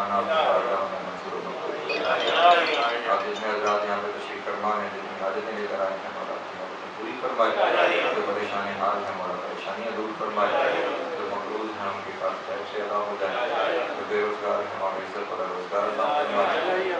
نشانہ منصور و مقبول فرمائے۔ آپ جتنے حضرات یہاں پہ تشریف فرما ہیں، جتنی حاجتیں لے کر آئے ہیں مولا اپنی حاجتیں پوری فرمائے، جو پریشان حال ہیں مولا پریشانیاں دور فرمائے، جو مقروض ہیں ان کے قرض غیب سے ادا ہو جائیں، جو بے روزگار ہیں مولا عزت والا روزگار عطا فرمائے،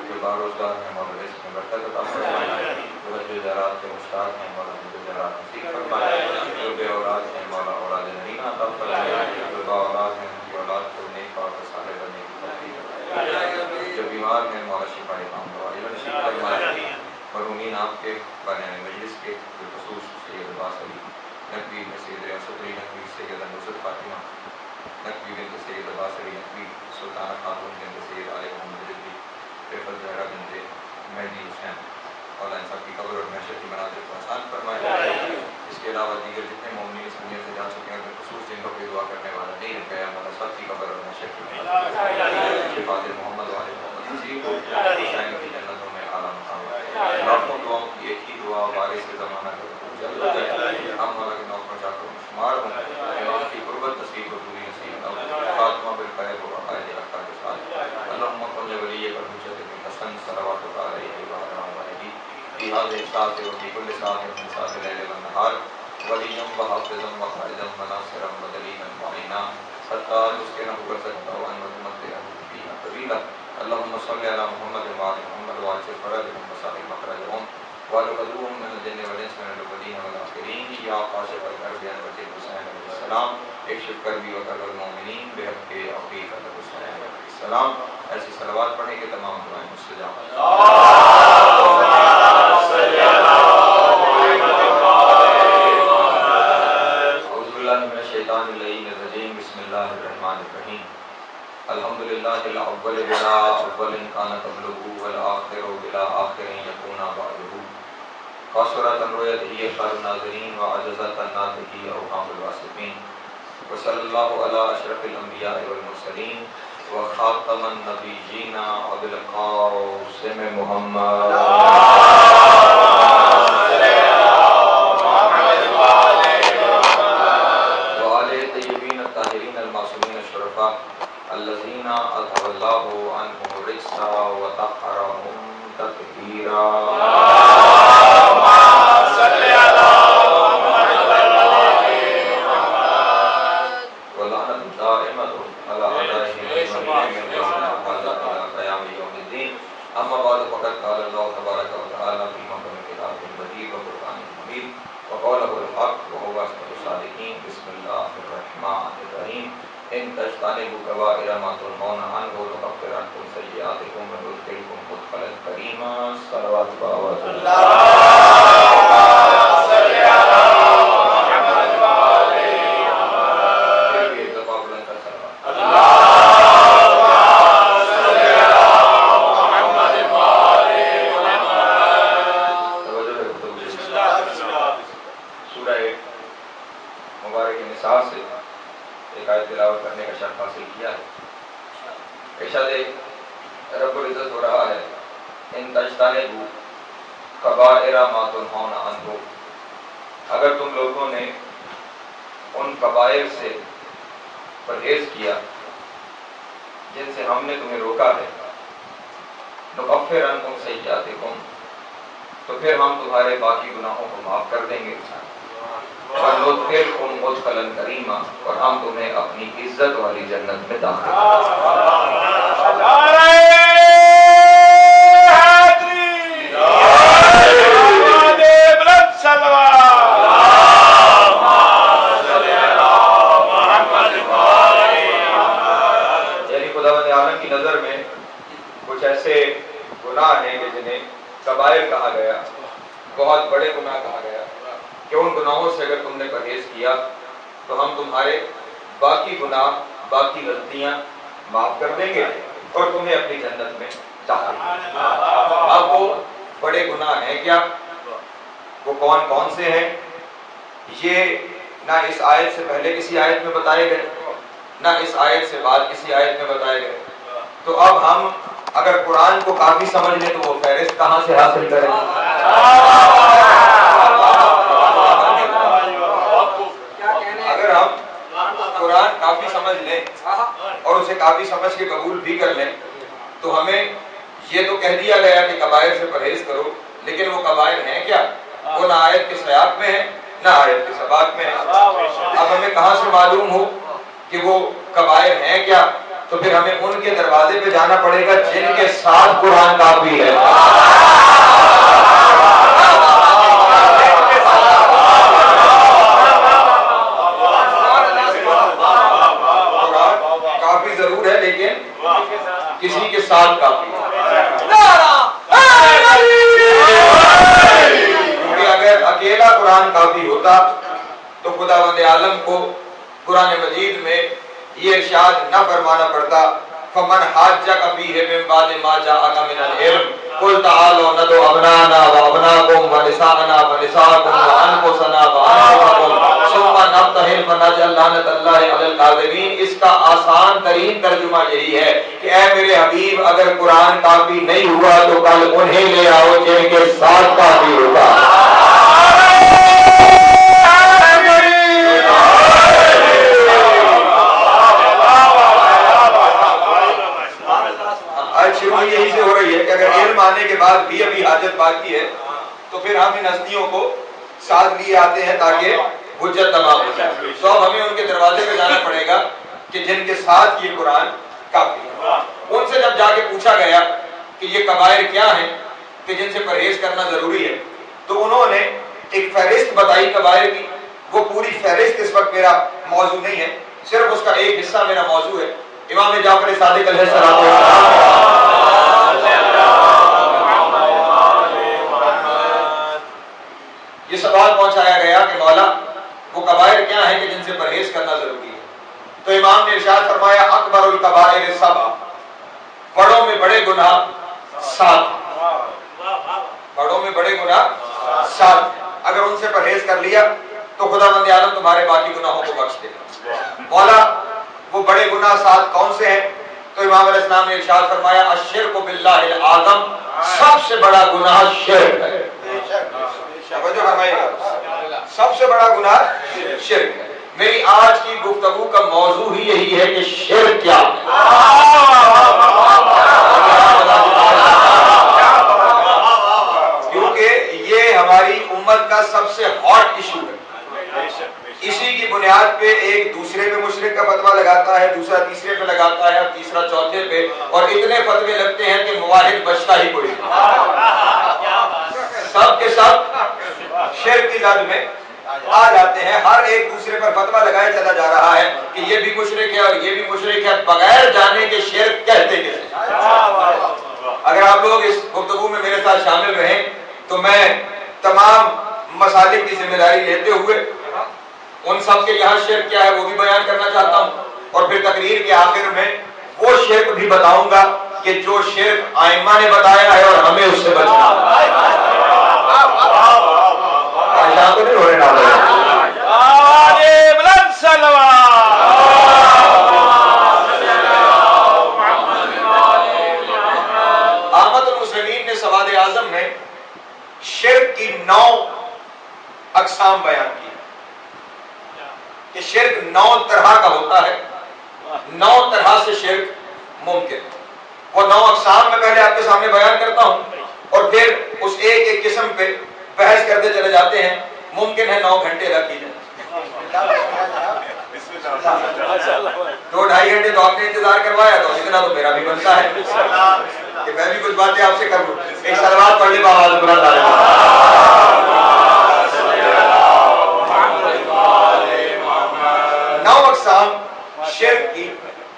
جو باروزگار ہیں مولا رزق میں برکت عطا فرمائے، جو حج و زیارات کے مشتاق ہیں مولا حج و زیارات نصیب فرمائے، جو بے اولاد ہیں مولا اولاد نرینہ عطا فرمائے، جو با اولاد ہیں ان کی اولاد کو نیک اور صالح بننے کی توفیق عطا فرمائے، جو بیمار ہیں مولا شفائے تام دعا نصیب فرمائے۔ مرحومین آپ کے بانیان مجلس کے بالخصوص سید عباس علی نقوی میں سید ریاست علی نقوی، سیدہ نصرت فاطمہ نقوی بنت سید عباس علی نقوی، سلطانہ خاتون بنت سید علی محمد رضوی، رفعت زہرا بنت مہدی حسین، مولا ان سب کی قبر اور محشر کی منازل کو آسان فرمائے۔ اس کے علاوہ دیگر جتنے مومنین اس دنیا سے جا چکے ہیں بالخصوص جن کا کوئی دعا کرنے والا نہیں رہ گیا، مولا سب کی قبر اور محشر کی منازل شفاعت محمد و آل محمد نصیب ہو، حسین کی جنتوں میں اعلیٰ مقام ہے۔ لاکھوں دعاؤں کی ایک ہی دعا، وارث زمانہ کا جلد ہو جائے، ہم مولا کے نوکر چاکر شمار ہوں، امام کی قربت نصیب و دوری نصیب ہو، خاتمہ بالخیر و عقائد حقہ کے ساتھ۔ اللہم کن ولی پر حجت بن حسن صلوات علیہ وعلیہ وآلہ فی هذه الساعة وفي كل ساعة من ساعات الليل والنهار وليا وحافظا وقائدا وناصرا ودليلا معينا حتى تسكنه برزقه وتمتعه فيها طويلا۔ اللهم صل على محمد وعلى محمد وعلى فرجهم وسائر مخرجهم وعلقدوهم من الجن والانس من الاولين والآخرين يا قاشف الكرب عن وجه الحسين علیہ السلام اکشف کربی وکرب المؤمنین بحق عقیق الحسین علیہ السلام۔ ایسی صلوات پڑھیں کہ تمام دعائیں مستجاب۔ بسم اللہ الرحمن الرحیم۔ الحمدللہ الاول بلا اول کان قبلہ والآخر بلا آخر یکون بعدہ قاصرۃ رؤیتہ خیر الناظرین وعجزۃ الناطقین اوہام الواصفین وصلی اللہ علی اشرف الانبیاء والمرسلین وخاتم النبیین ابی القاسم محمد الذين أذهب الله عنهم الرجس وطهرهم تطهيرا۔ اللهم صل على محمد ولعنة دائمة على أعدائهم أجمعين من يوم هذا إلى قيام يوم الدين۔ أما بعد فقد قال الله تبارك وتعالى في محكم كتابه المجيد وقرآنه المبين وقوله الحق وهو أصدق الصادقين۔ بسم الله الرحمن الرحيم۔ ان تجتنبوا كبائر ما تنهون عنه نكفر عنكم سيئاتكم وندخلكم مدخلا كريما۔ صلوات الله وسلامه رب العزت ہو رہا ہے ان تجتنبوا کبائر ما تنہون عنہ، اگر تم لوگوں نے ان کبائر سے پرہیز کیا جن سے ہم نے تمہیں روکا ہے، نکفر عنکم سیئاتکم، تو پھر ہم تمہارے باقی گناہوں کو معاف کر دیں گے، وندخلکم مدخلا کریما، اور ہم تمہیں اپنی عزت والی جنت میں داخل کریں گے۔ نظر میں کچھ ایسے گناہ ہیں کہ جنہیں کبائر کہا گیا، بہت بڑے گناہ کہا گیا، کہ ان گناہوں سے اگر تم نے پرہیز کیا تو ہم تمہارے باقی گناہ، باقی غلطیاں معاف کر دیں گے اور تمہیں اپنی جنت میں داخل کریں گے۔ اب وہ بڑے گناہ ہیں کیا، وہ کون کون سے ہیں، یہ نہ اس آیت سے پہلے کسی آیت میں بتائے گئے، نہ اس آیت سے بعد کسی آیت میں بتائے گئے۔ تو اب ہم اگر قرآن کو کافی سمجھ لیں تو وہ فہرست کہاں سے حاصل کریں؟ اگر ہم قرآن کافی سمجھ لیں اور اسے کافی سمجھ کے قبول بھی کر لیں تو ہمیں یہ تو کہہ دیا گیا کہ کبائر سے پرہیز کرو، لیکن وہ کبائر ہیں کیا؟ وہ نہ آیت کے سیاق میں ہے نہ آیت کے سباق میں ہے۔ اب ہمیں کہاں سے معلوم ہو کہ وہ کبائر ہیں کیا؟ تو پھر ہمیں ان کے دروازے پہ جانا پڑے گا جن کے ساتھ قرآن کافی ہے۔ قرآن کافی ضرور ہے لیکن کسی کے ساتھ کافی ہے۔ کیونکہ اگر اکیلا قرآن کافی ہوتا تو خداوند عالم کو قرآن مجید میں یہ ارشاد نہ فرمانا پڑتا فمن حاجک فیہ من بعد ما جاءک من العلم قل تعالوا ندعو ابناءنا وابناءکم ونساءنا ونساءکم وانفسنا وانفسکم ثم نبتہل فنجعل لعنۃ اللہ علی الکاذبین۔ اس کا آسان ترین ترجمہ یہی ہے کہ اے میرے حبیب اگر قرآن کافی نہیں ہوا تو کل انہیں لے آؤ جن کے ساتھ کافی ہوگا۔ شروع یہی سے ہو رہی ہے کہ اگر علم آنے کے بعد بھی ابھی حاجت باقی ہے تو پھر ہم ان ہستیوں کو ساتھ لیے آتے ہیں تاکہ حجت تمام ہو جائے۔ تو اب ہمیں ان کے دروازے پہ جانا پڑے گا کہ جن کے ساتھ یہ قرآن کافی ہے۔ ان سے جب جا کے پوچھا گیا کہ یہ کبائر کیا ہیں کہ جن سے پرہیز کرنا ضروری ہے، تو انہوں نے ایک فہرست بتائی کبائر کی۔ وہ پوری فہرست اس وقت میرا موضوع نہیں ہے، صرف اس کا ایک حصہ میرا موضوع ہے۔ امام جعفر صادق علیہ السلام یہ سوال پہنچایا گیا کہ مولا وہ کبائر کیا ہیں کہ جن سے پرہیز کرنا ضروری ہے؟ تو امام نے ارشاد فرمایا اکبر الکبائر سبع، بڑوں میں بڑے گناہ 7، بڑوں میں بڑے گناہ 7، اگر ان سے پرہیز کر لیا تو خداوند عالم تمہارے باقی گناہوں کو بخش دے گا۔ مولا وہ بڑے گناہ 7 کون سے ہیں؟ تو امام علیہ السلام نے ارشاد فرمایا الشرک باللہ العظم، سب سے بڑا گناہ شرک ہے۔ توجہ فرمائیے گا، سب سے بڑا گناہ شرک ہے۔ میری آج کی گفتگو کا موضوع ہی یہی ہے کہ شرک کیا ہے۔ کیونکہ یہ ہماری امت کا سب سے ہاٹ ایشو ہے۔ اسی کی بنیاد پہ ایک دوسرے پہ مشرک کا فتویٰ لگاتا ہے، دوسرا تیسرے پہ لگاتا ہے اور تیسرا چوتھے پہ، اور اتنے فتوے لگتے ہیں کہ مواحد بچتا ہی کوئی نہیں۔ سب کے سب شرک کی زد میں آ جاتے ہیں، ہر ایک دوسرے پر فتویٰ لگایا چلا جا رہا ہے کہ یہ بھی مشرک ہے اور یہ بھی مشرک ہے، بغیر جانے کے شرک کہتے کسے۔ اگر آپ لوگ اس گفتگو میں میرے ساتھ شامل رہیں تو میں تمام مسالک کی ذمہ داری لیتے ہوئے ان سب کے یہاں شرک کیا ہے وہ بھی بیان کرنا چاہتا ہوں، اور پھر تقریر کے آخر میں وہ شرک بھی بتاؤں گا کہ جو شرک ائمہ نے بتایا ہے اور ہمیں اس سے بچنا ہے۔ تو نہیں ہونے ڈال احمد المسلمین نے سواد اعظم میں شرک کی 9 اقسام بیان کی کہ شرک 9 طرح کا ہوتا ہے، 9 طرح سے شرک ممکن ہے۔ وہ 9 اقسام میں پہلے آپ کے سامنے بیان کرتا ہوں اور پھر اس ایک ایک قسم پہ بحث کرتے چلے جاتے ہیں۔ ممکن ہے 9 گھنٹے لگ ہی جائیں، 2-2.5 گھنٹے تو آپ نے انتظار کروایا، تو اتنا تو میرا بھی بنتا ہے کہ میں بھی کچھ باتیں آپ سے کر لوں۔ ایک صلوات پڑھ لیں بآواز بلند آ جائے۔ 9 اقسام شرک کی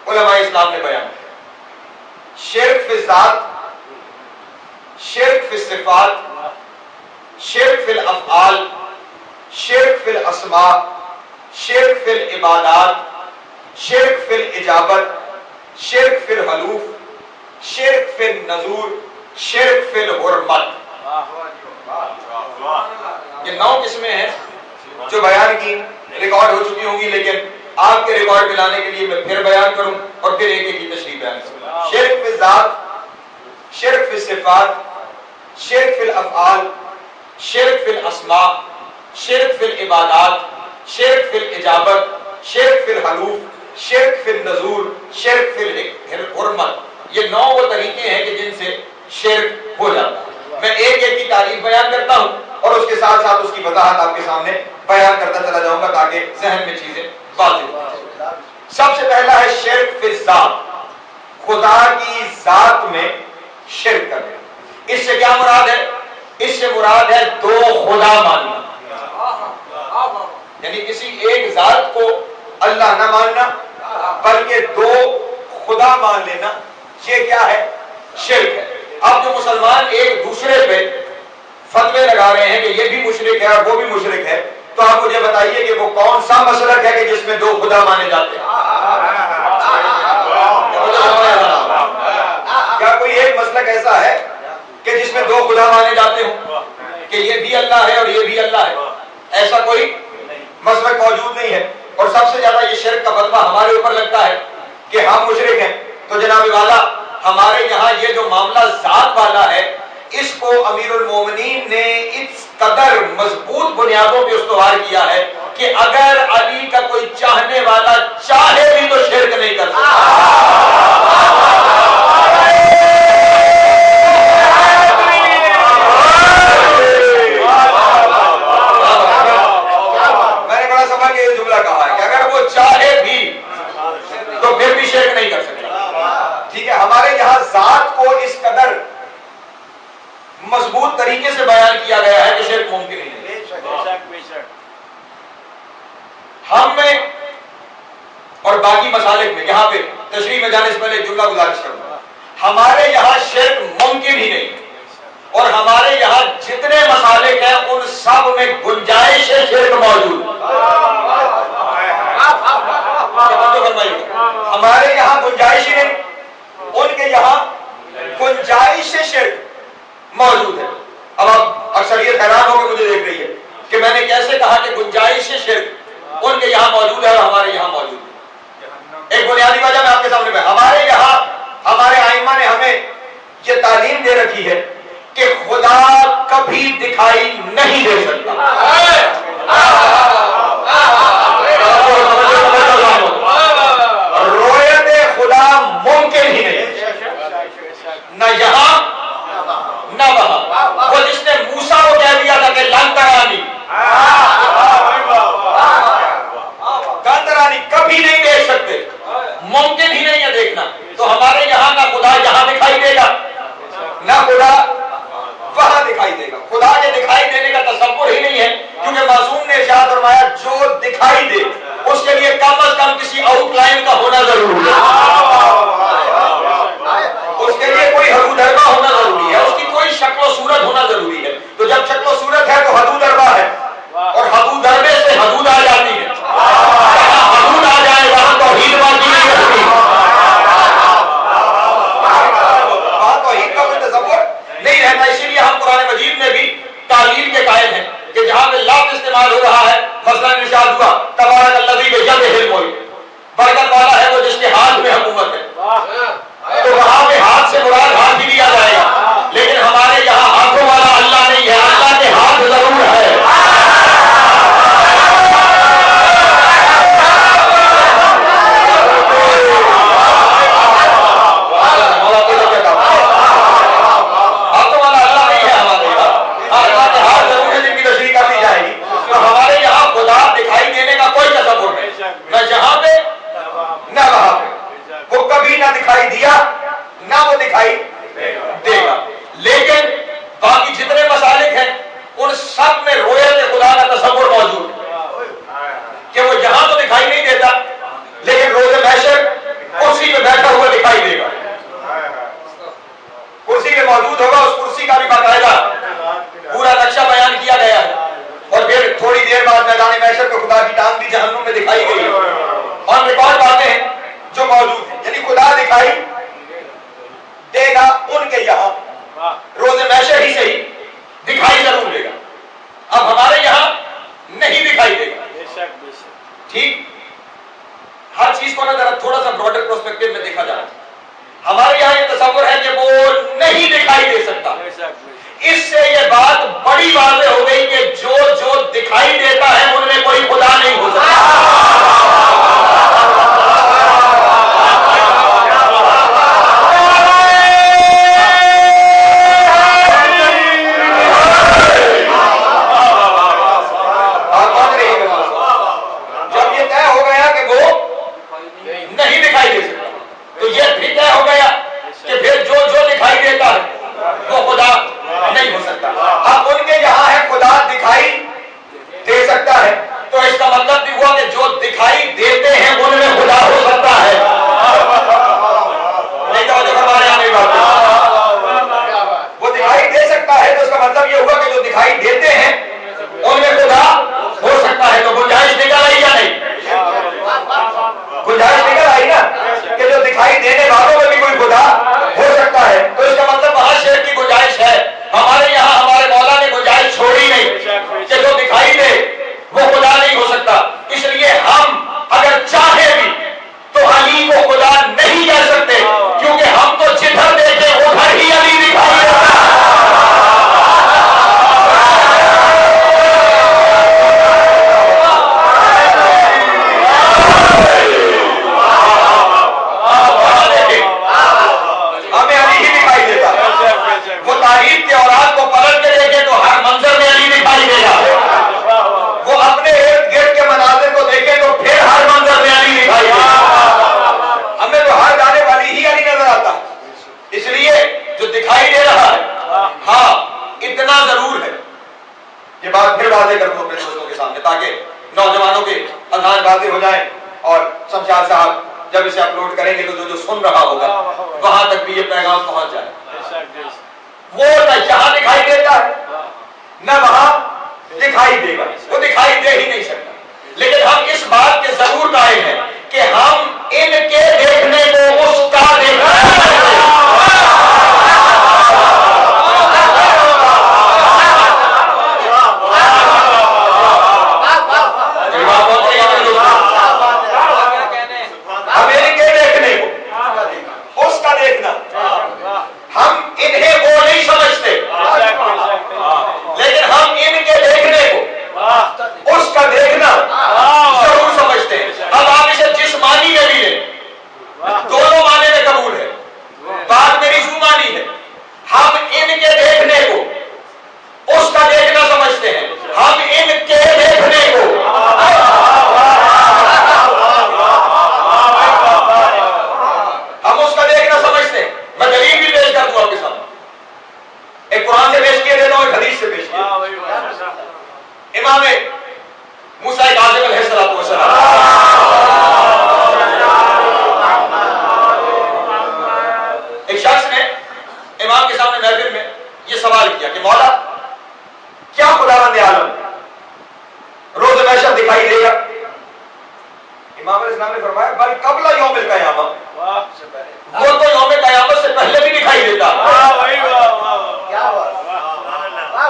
علماء اسلام نے بیان کی۔ شرک فی الذات، شرک فی الصفات، شرک فی الافعال، شرک فی الاسماء، شرک فی العبادات، شرک فی الاجابت، شرک فی الحلوف، شرک فی النذور، شرک فی الحرمت۔ یہ 9 قسمیں ہیں جو بیان کی، ریکارڈ ہو چکی ہوں گی، لیکن آپ کے ریکارڈ پہ لانے کے لیے میں پھر بیان کروں اور پھر ایک ایک کی تشریح بیان کروں۔ شرک فی الذات، شرک فی الصفات، شرک فی الافعال، شرک فی الاسماء، شرک فی العبادات، شرک فی الاجابت، شرک فی الحلوف، شرک فی النذور، شرک فی الحرمت۔ یہ 9 وہ طریقے ہیں کہ جن سے شرک ہو جاتا ہے. میں ایک ایک کی تعریف بیان کرتا ہوں اور اس کے ساتھ ساتھ اس کی وضاحت آپ کے سامنے بیان کرتا چلا جاؤں گا تاکہ ذہن میں چیزیں واضح ہو جائیں. سب سے پہلا ہے شرک فی الذات، خدا کی ذات میں شرک کرنا. اس سے کیا مراد ہے؟ اس سے مراد ہے دو خدا ماننا، یعنی کسی ایک ذات کو اللہ نہ ماننا بلکہ دو خدا مان لینا. یہ کیا ہے؟ شرک ہے. اب جو مسلمان ایک دوسرے پہ فتوے لگا رہے ہیں کہ یہ بھی مشرک ہے اور وہ بھی مشرک ہے، تو آپ مجھے بتائیے کہ وہ کون سا مسلک ہے کہ جس میں دو خدا مانے جاتے ہیں؟ کیا کوئی ایک مسلک ایسا ہے کہ جس میں دو خدا مانے جاتے ہوں کہ یہ بھی اللہ ہے اور یہ بھی اللہ ہے؟ ایسا کوئی مسلک موجود نہیں ہے. اور سب سے زیادہ یہ شرک کا فتویٰ ہمارے اوپر لگتا ہے کہ ہم مشرک ہیں. تو جناب والا ہمارے یہاں یہ جو معاملہ ذات والا ہے اس کو امیر المومنین نے اس قدر مضبوط بنیادوں پہ استوار کیا ہے کہ اگر علی کا کوئی چاہنے والا چاہے بھی تو شرک نہیں کر سکتا. میں نے بڑا سمجھ کے یہ جملہ کہا ہے کہ اگر وہ چاہے بھی تو پھر بھی شرک نہیں کر سکتا. ٹھیک ہے، ہمارے یہاں ذات کو اس قدر مضبوط طریقے سے بیان کیا گیا ہے کہ شرک ممکن ہی نہیں. ہم میں اور باقی مسالک میں، یہاں پہ تشریح میں جانے سے پہلے جملہ گزارش کروں، ہمارے یہاں شرک ممکن ہی نہیں. اور ہمارے یہاں جتنے مسالک ہیں ان سب میں گنجائش ہے شرک موجود. ہمارے یہاں گنجائش ہی نہیں، ان کے یہاں گنجائش سے شرک موجود ہے. اب آپ اکثریت حیران ہو کے مجھے دیکھ رہی ہے کہ میں نے کیسے کہا کہ گنجائش سے شرک ان کے یہاں موجود ہے اور ہمارے یہاں موجود ہے. ایک بنیادی وجہ میں آپ کے سامنے میں، ہمارے یہاں ہمارے ائمہ نے ہمیں یہ تعلیم دے رکھی ہے کہ خدا کبھی دکھائی نہیں دے سکتا. رویت خدا ممکن ہی نہیں، نہ یہاں نہ وہاں. وہ جس نے موسیٰ کو کہہ دیا تھا کہ لن ترانی، کبھی نہیں دیکھ سکتے، ممکن ہی نہیں ہے دیکھنا. تو ہمارے یہاں نہ خدا یہاں دکھائی دے گا نہ خدا وہاں دکھائی دے گا. خدا کے دکھائی دینے کا تصور ہی نہیں ہے، کیونکہ معصوم نے ارشاد فرمایا جو دکھائی دے اس کے لیے کم از کم کسی آؤٹ لائن کا ہونا ضروری ہے، اس کے لیے کوئی حدود اربا ہونا ضروری ہے، اس کی کوئی شکل و صورت ہونا ضروری ہے. تو جب شکل و صورت ہے تو حدود اربا ہے، اور حدود اربے سے حدود آ جاتی ہے. جہاں حدود آ جائے وہاں توحید باقی نہیں رہتی، وہاں توحید کا کوئی تصور نہیں رہتا. اسی لیے ہم قرآن مجید میں بھی تعلیل کے قائل ہیں کہ جہاں پہ لفظ استعمال ہو رہا ہے، مثلا ارشاد ہوا تبارک الذی بیدہ الملک، برکت والا ہے وہ جس کے ہاتھ میں حکومت ہے، تو وہاں پہ ہاتھ سے مراد ہاتھ ہی لیا جائے گا. لیکن ہمارے یہاں ہاتھوں والا اللہ نہیں ہے، اللہ کے ہاتھ ضرور ہے. ہاتھوں والا اللہ نہیں ہے ہمارے یہاں، اللہ کے ہاتھ ضرور ہے جن کی تشریح کر دی جائے گی. تو ہمارے یہاں خدا دکھائی دینے کا کوئی تصور نہیں، نہ جہاں پہ نہ وہاں پہ. وہ کبھی نہ دکھائی دیا نہ وہ دکھائی دے گا. لیکن باقی جتنے مسالک ہیں ان سب میں رویت خدا کا تصور موجود ہے کہ وہ یہاں تو دکھائی نہیں دیتا لیکن روز محشر کرسی پہ بیٹھا ہوا دکھائی دے گا. کرسی پہ موجود ہوگا، اس کرسی کا بھی باقاعدہ پورا نقشہ بیان کیا گیا ہے. اور پھر تھوڑی دیر بعد میدان محشر کو خدا کی ٹانگ بھی جہنم میں دکھائی گئی ہے. اور ریکارڈ باتیں ہیں جو موجود ہیں، یعنی خدا دکھائی دے گا ان کے یہاں روز محشر ہی سے ہی دکھائی ضرور دے گا. اب ہمارے یہاں نہیں دکھائی دے گا. ٹھیک، ہر چیز کو ذرا تھوڑا سا براڈر پرسپیکٹو میں دیکھا جائے. ہمارے یہاں یہ تصور ہے کہ وہ نہیں دکھائی دے سکتا. اس سے یہ بات بڑی واضح ہو گئی کہ جو جو دکھائی دیتا ہے ان میں کوئی خدا نہیں ہو سکتا. اور شمشاد صاحب جب اسے اپلوڈ کریں گے تو جو سن رہا ہوگا وہاں تک بھی یہ پیغام پہنچ جائے. وہ نہ یہاں دکھائی دیتا ہے نہ وہاں دکھائی دے گا, وہ دکھائی دے ہی نہیں سکتا. لیکن ہم اس بات کے ضرور قائل ہیں کہ ہم ان کے دیکھنے کو اس کا دیکھنا ہم انہیں وہ نہیں سمجھتے لیکن ہم ان کے دیکھنے کو اس کا دیکھنا ضرور سمجھتے ہیں. اب آپ اسے جس معنی میں بھی لیں دونوں معنی میں قبول ہے, بات میری سو معنی ہے. ہم ان کے دیکھنے کو اس کا دیکھنا سمجھتے ہیں, ہم ان کے دیکھنے کو ہم اس کا دیکھنا سمجھتے ہیں. میں دلیل بھی پیش کر دوں آپ کے سامنے, ایک قرآن سے پیش کیے دیتا ہوں, ایک حدیث سے پیش کیے. امام موسیٰ کاظم علیہ السلام ایک شخص نے امام کے سامنے محفل میں یہ سوال کیا کہ مولا کیا خداوند عالم روز محشر دکھائی دے گا؟ امام علیہ السلام نے فرمایا بل قبل یوم القیامہ, وہ تو یوم قیامت سے پہلے بھی دکھائی دیتا,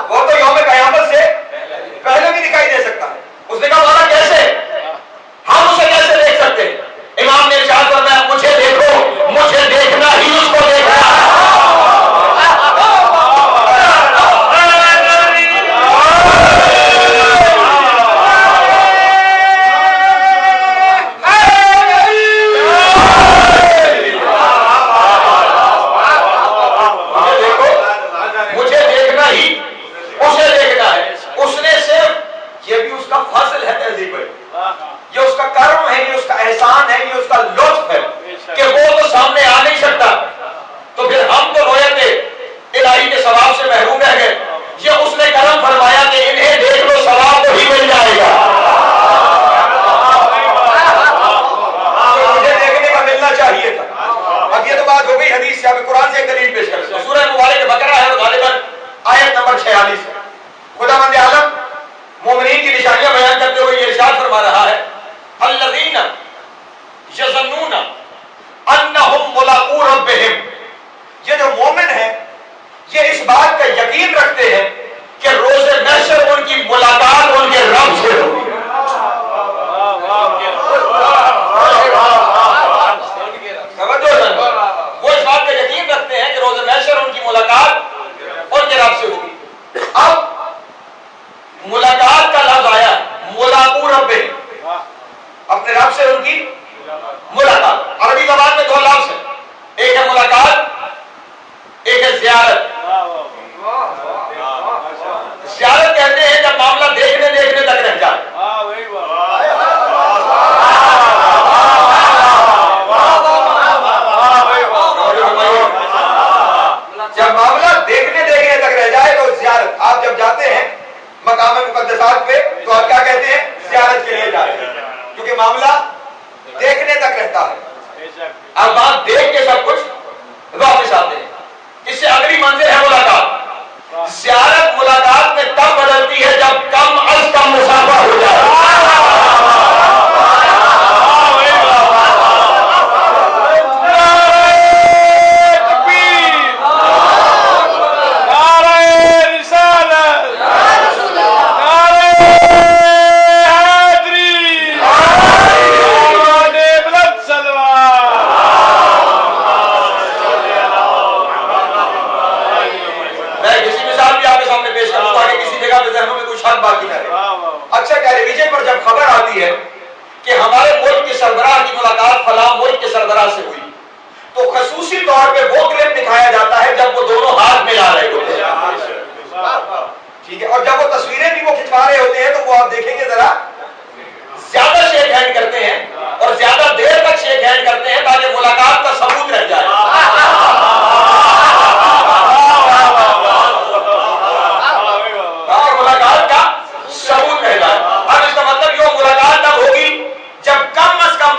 وہ تو یوم قیامت سے پہلے بھی دکھائی دے سکتا ہے. اس نے کہا مولا کیسے, ہم اسے کیسے دیکھ سکتے ہیں؟ امام نے ارشاد فرمایا مجھے دیکھو, مجھے دیکھنا ہی اس کو دیکھنا. یہ اس کا کرم ہے, یہ اس کا احسان ہے, یہ اس کا لطف ہے کہ وہ تو سامنے آ نہیں سکتا, تو پھر ہم تو رویت الہی کے ثواب سے محروم رہ گئے. یہ اس نے کرم فرمایا کہ انہیں دیکھ لو ثواب وہی مل جائے گا. مجھے دیکھنے کا ملنا چاہیے تھا. اب یہ تو بات ہو گئی حدیث سے. اب قرآن سے ایک دلیل پیش کرتے ہیں. سورہ مبارک بقرہ ہے اور غالباً آیت نمبر 46 ہے. خداوند عالم مومنین کی نشانیاں بیان کرتے ہوئے یہ ارشاد فرما رہا ہے الذین یظنون انہم ملاقو ربہم, یہ جو مومن ہیں یہ اس بات کا یقین رکھتے ہیں کہ روز محشر ان کی ملاقات ان کے رب سے ہوگی. وہ اس بات کا یقین رکھتے ہیں کہ روز محشر ان کی ملاقات ان کے رب سے ہوگی. اب ملاقات کا لفظ آیا ملاقو ربہم, اپنے رب سے ان کی ملاقات. عربی زبان میں دو لفظ ہیں, ایک ہے ملاقات, ایک ہے زیارت. زیارت کہتے ہیں جب معاملہ دیکھنے دیکھنے تک رہ جائے. جب معاملہ دیکھنے دیکھنے تک رہ جائے تو زیارت. آپ جب جاتے ہیں مقام مقدسات پہ تو آپ کیا کہتے ہیں؟ زیارت کے لیے جاتے ہیں, کیونکہ معاملہ دیکھنے تک رہتا ہے. اب آپ دیکھ کے سب کچھ واپس آتے ہیں. اس سے اگلی منزل ہے ملاقات. زیارت ملاقات میں تب بدلتی ہے جب کم از کم مسافہ ہو جائے. اکثر ٹیلی ویژن پر جب خبر آتی ہے کہ ہمارے ملک کے سربراہ کی ملاقات فلاں ملک کے سربراہ سے ہوئی تو خصوصی طور پہ وہ کلپ دکھایا جاتا ہے جب وہ دونوں ہاتھ ملا رہے ہوتے ہیں. ٹھیک ہے, اور جب وہ تصویریں بھی وہ کھنچوا رہے ہوتے ہیں تو وہ آپ دیکھیں گے ذرا زیادہ شیک ہینڈ کرتے ہیں اور زیادہ دیر تک شیک ہینڈ کرتے ہیں تاکہ ملاقات کا ثبوت رہ جائے. ملاقات کا ثبوت رہ جائے. اب اس کا مطلب یہ ملاقات تب ہوگی جب کم از کم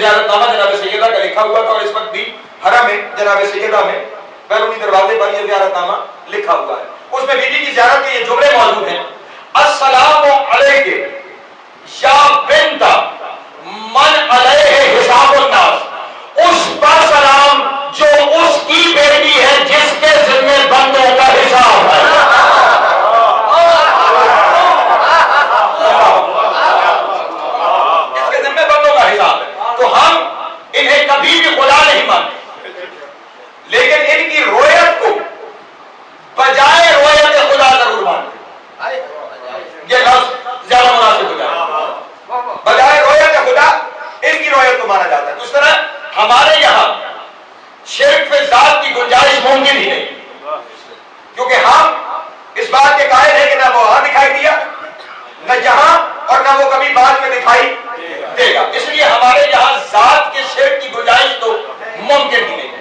زیارت نامہ جناب سیدہ کا لکھا ہوا تھا اور اس وقت بھی حرم میں جناب سیدہ میں بیرونی دروازے پر یہ زیارت نامہ لکھا ہوا ہے. اس میں بی بی کی زیارت کے یہ جملے موجود ہیں: السلام علیک یا بنت من علیہ حساب الناس. اس پر سلام جو اس کی بیٹی ہے جس کے ذمہ بندوں کا حساب ہے. اس کے ذمہ بندوں کا حساب ہے. تو ہم انہیں کبھی بھی خدا نہیں مانتے، لیکن ان کی رویت کو بجائے رویت خدا ضرور مانتے. یہ لفظ زیادہ مناسب ہو جائے. بجائے رویت خدا ان کی رویت کو مانا جاتا ہے. اس طرح ہمارے یہاں شرک فی ذات کی گنجائش ممکن ہی نہیں، کیونکہ ہم اس بات کے قائل ہیں کہ نہ وہ وہاں دکھائی دیا، نہ جہاں، اور نہ وہ کبھی بعد میں دکھائی دے گا. اس لیے ہمارے یہاں ذات کے شرک کی گنجائش تو ممکن ہی نہیں،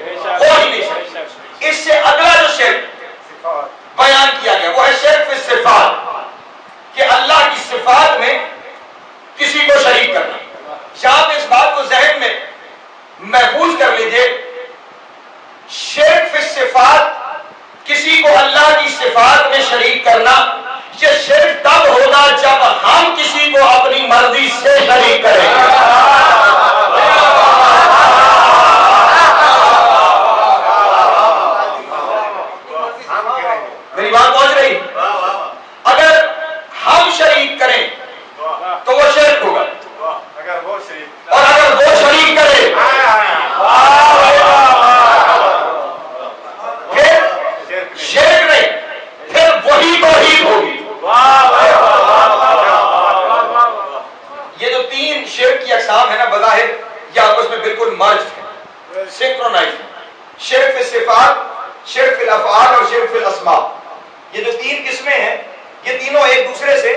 ہو ہی نہیں سکتی. اس سے اگلا جو شرک بیان کیا گیا وہ ہے شرک فی صفات، کہ اللہ کی صفات میں کسی کو شریک کرنا. یہاں پہ اس بات کو ذہن میں محفوظ کر لیجئے، شرک فی صفات، کسی کو اللہ کی صفات میں شریک کرنا، یہ شرک تب ہوگا جب ہم کسی کو اپنی مرضی سے شریک کریں گے. میری بات پہنچ رہی؟ اگر ہم شریک کریں تو وہ شرک ہوگا، اور اگر وہ شریک کرے پھر شرک نہیں، پھر وہی توحید ہوگی. یہ جو تین شرک کی اقسام ہے نا، بظاہر یہ آپس میں بالکل مرج ہے، سنکرونائز. شرک فی صفات، شرک فی الافعال اور شرک فی الاسماء. یہ جو تین قسمیں ہیں یہ تینوں ایک دوسرے سے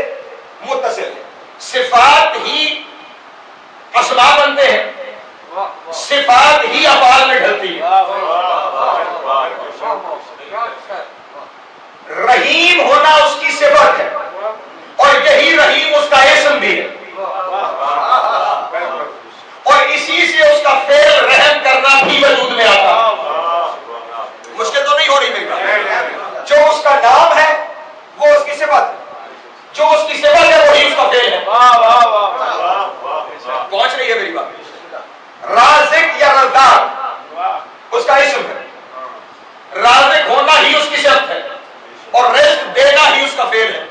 متصل ہیں. صفات ہی اسماء بنتے ہیں، صفات ہی افعال میں ڈھلتی ہے. رحیم ہونا اس کی صفت ہے، اور یہی رحیم اس کا اسم بھی ہے، اور اسی سے اس کا فعل رحم کرنا بھی وجود میں آتا ہے. مشکل تو نہیں ہو رہی میری بات؟ جو اس کا نام ہے وہ اس کی صفت ہے، جو اس کی صفت ہے وہی اس کا فعل ہے. پہنچ رہی ہے میری بات؟ رازق یا رزاق اس کا اسم ہے، رازق ہونا ہی اس کی صفت ہے، اور رزق دینا ہی اس کا فعل ہے.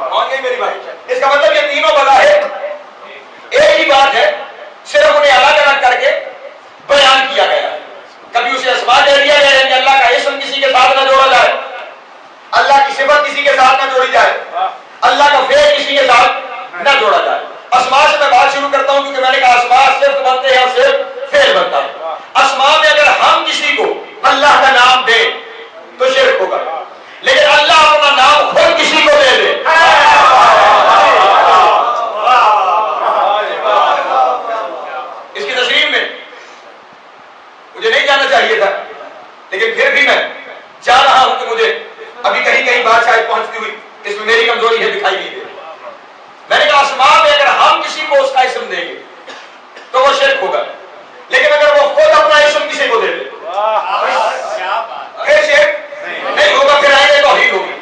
پہنچ گئی میری بات؟ اس کا مطلب یہ تینوں بظاہر ایک ہی بات ہے، صرف انہیں الگ الگ کر کے بیان کیا گیا ہے. کبھی اسے اسماء دے دیا گیا ہے کہ اللہ کا اسم کسی کے ساتھ نہ جوڑا جائے، اللہ کی صفت کسی کے ساتھ نہ جوڑی جائے، اللہ کا فعل کسی کے ساتھ نہ جوڑا جائے. اسماء سے میں بات شروع کرتا ہوں کیونکہ میں نے کہا اسماء صرف بنتے ہیں، صرف فعل بنتا ہے. اسماء میں اگر ہم کسی کو اللہ کا نام دیں تو شرک ہوگا، لیکن اللہ اپنا نام خود کسی کو دے دے اس کی تشریح میں مجھے نہیں جانا چاہیے تھا، لیکن پھر بھی میں جا رہا ہوں کہ مجھے ابھی کہیں کہیں بات شاید پہنچتی ہوئی اس میں میری کمزوری ہے، دکھائی نہیں دے. میں نے کہا اسماء میں اگر ہم کسی کو اس کا اسم دیں گے تو وہ شرک ہوگا، لیکن اگر وہ خود اپنا اسم کسی کو دے دے پھر شرک نہیں ہوگا، پھر آئے توحید ہوگی.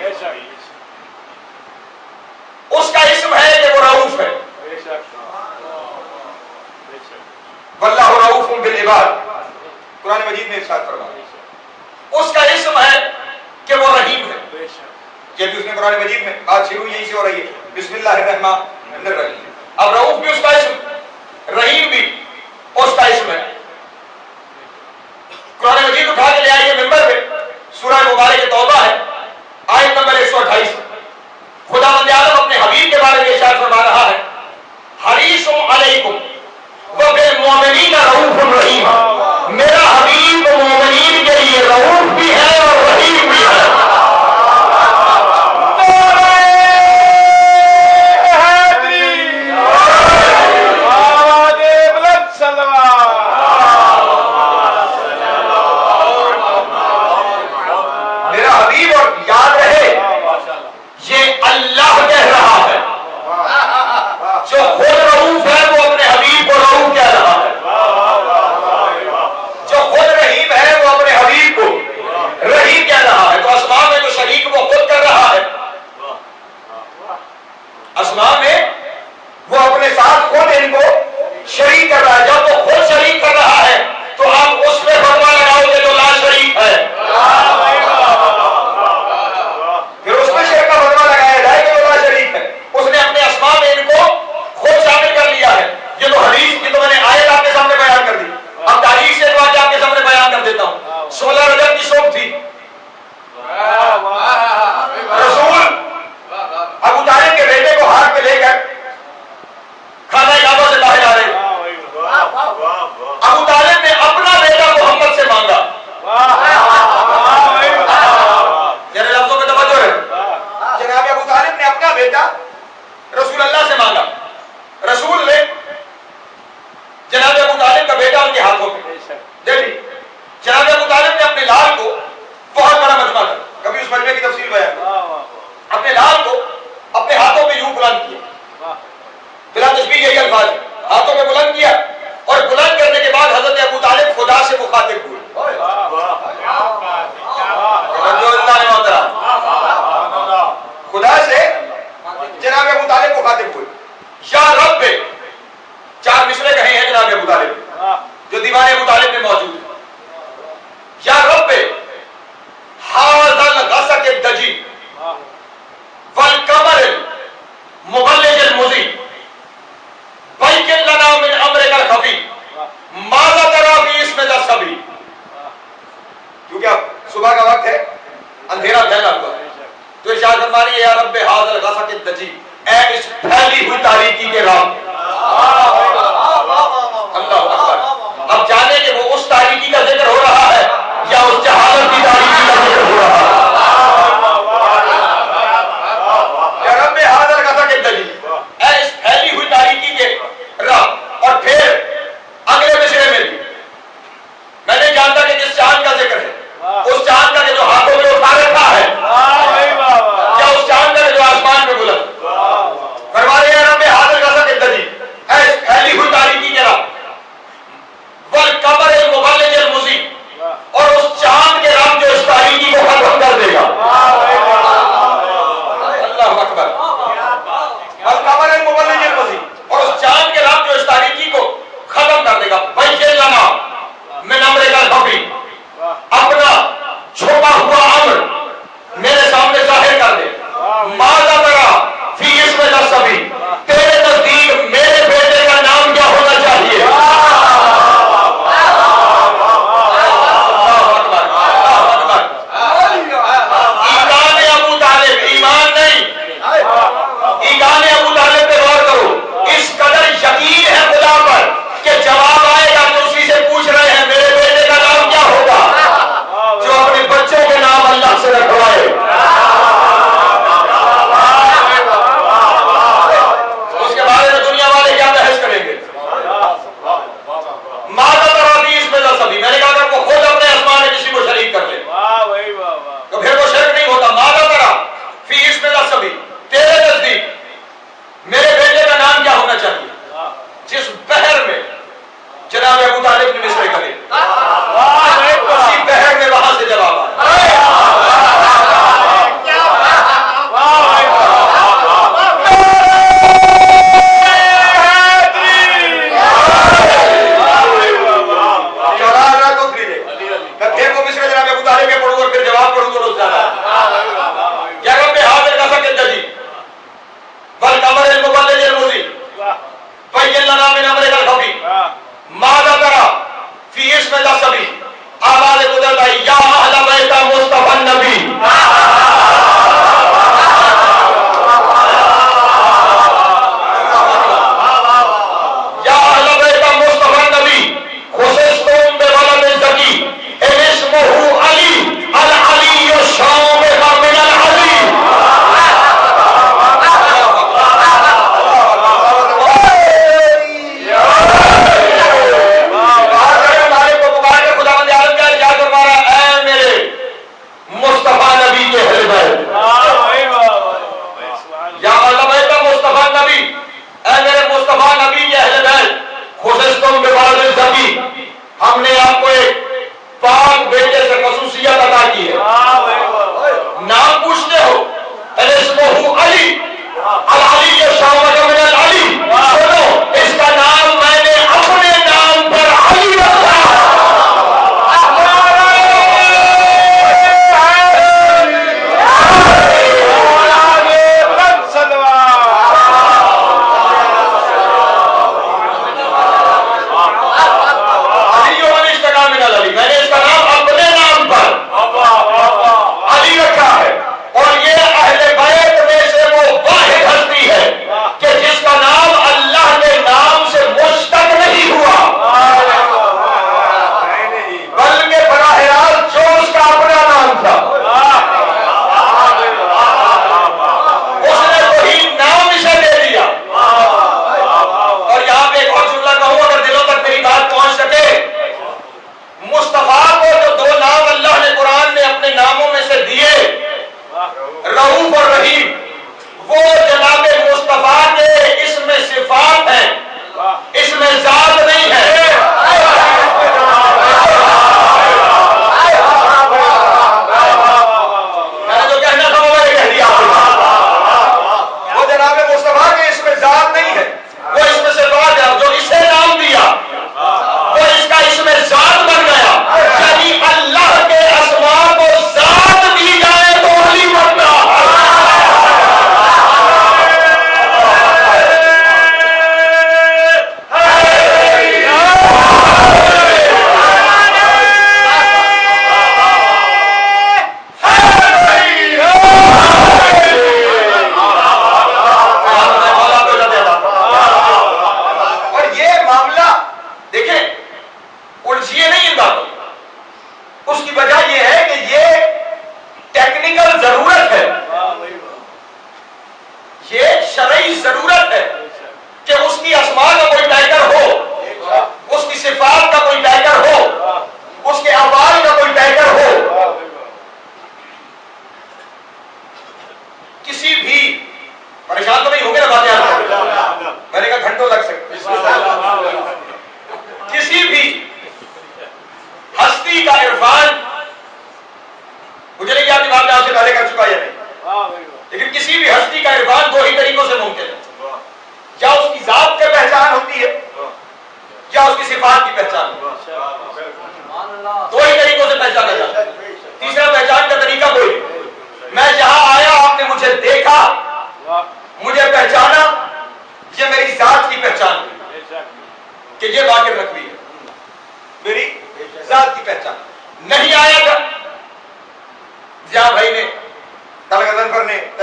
اس کا اسم ہے کہ وہ رؤوف ہے، واللہ رؤوف بالعباد، قرآن مجید میں ارشاد فرمایا. اس کا اسم ہے کہ وہ رحیم ہے. یہ بھی اس نے قرآن مجید میں بات شروع یہی سے ہو رہی ہے، بسم اللہ الرحمن الرحیم. اب رؤوف بھی اس کا اسم، رحیم بھی اس کا اسم ہے. قرآن مجید اٹھا کے لے آئیے ممبر پہ، سورہ مبارک توبہ ہے، آیت نمبر 128. خدا بند عالم اپنے حبیب کے بارے میں ارشاد فرما رہا ہے، حریص علیکم وبالمؤمنین رؤوف رحیم. میرا حبیب مومنین کے لیے رؤوف بھی ہے اور رحیم بھی ہے. خدا سے مخاطب ہوئے. خدا سے جناب ابو طالب مخاطب ہوئے. یا رب، 4 مصرے کہیں ہیں جناب ابو طالب جو دیوان ابو طالب میں موجود ہے. یا رب ھذا الغسق الدجی والقمر المبلج المضی بیکن لنا من امرک الخفی ماذا تری فی اسم ذا الصبی. کیونکہ اب صبح کا وقت ہے، اندھیرا پھیلا ہوا ہے، تو ارشاد فرما رہی ہے یا رب ھذا الغسق الدجی، اے اس پھیلی ہوئی تاریکی کے رب. اللہ اکبر. اب جانے کہ وہ اس تاریکی کا ذکر ہو رہا ہے یا اس جہالت کی تاریکی کا ذکر ہو رہا ہے. یا رب ھذا الغسق الدجی، اے اس پھیلی ہوئی تاریکی کے رب. اور پھر اگلے مصرے میں بھی میں نہیں جانتا کہ کس چاند کا ذکر ہے، اس چاند کا جو ہاتھوں میں اٹھا رکھا ہے یا اس چاند کا جو آسمان میں بلند. فرما رہے ہیں رب ھذا الغسق الدجی، اے اس پھیلی ہوئی تاریکی کے رب.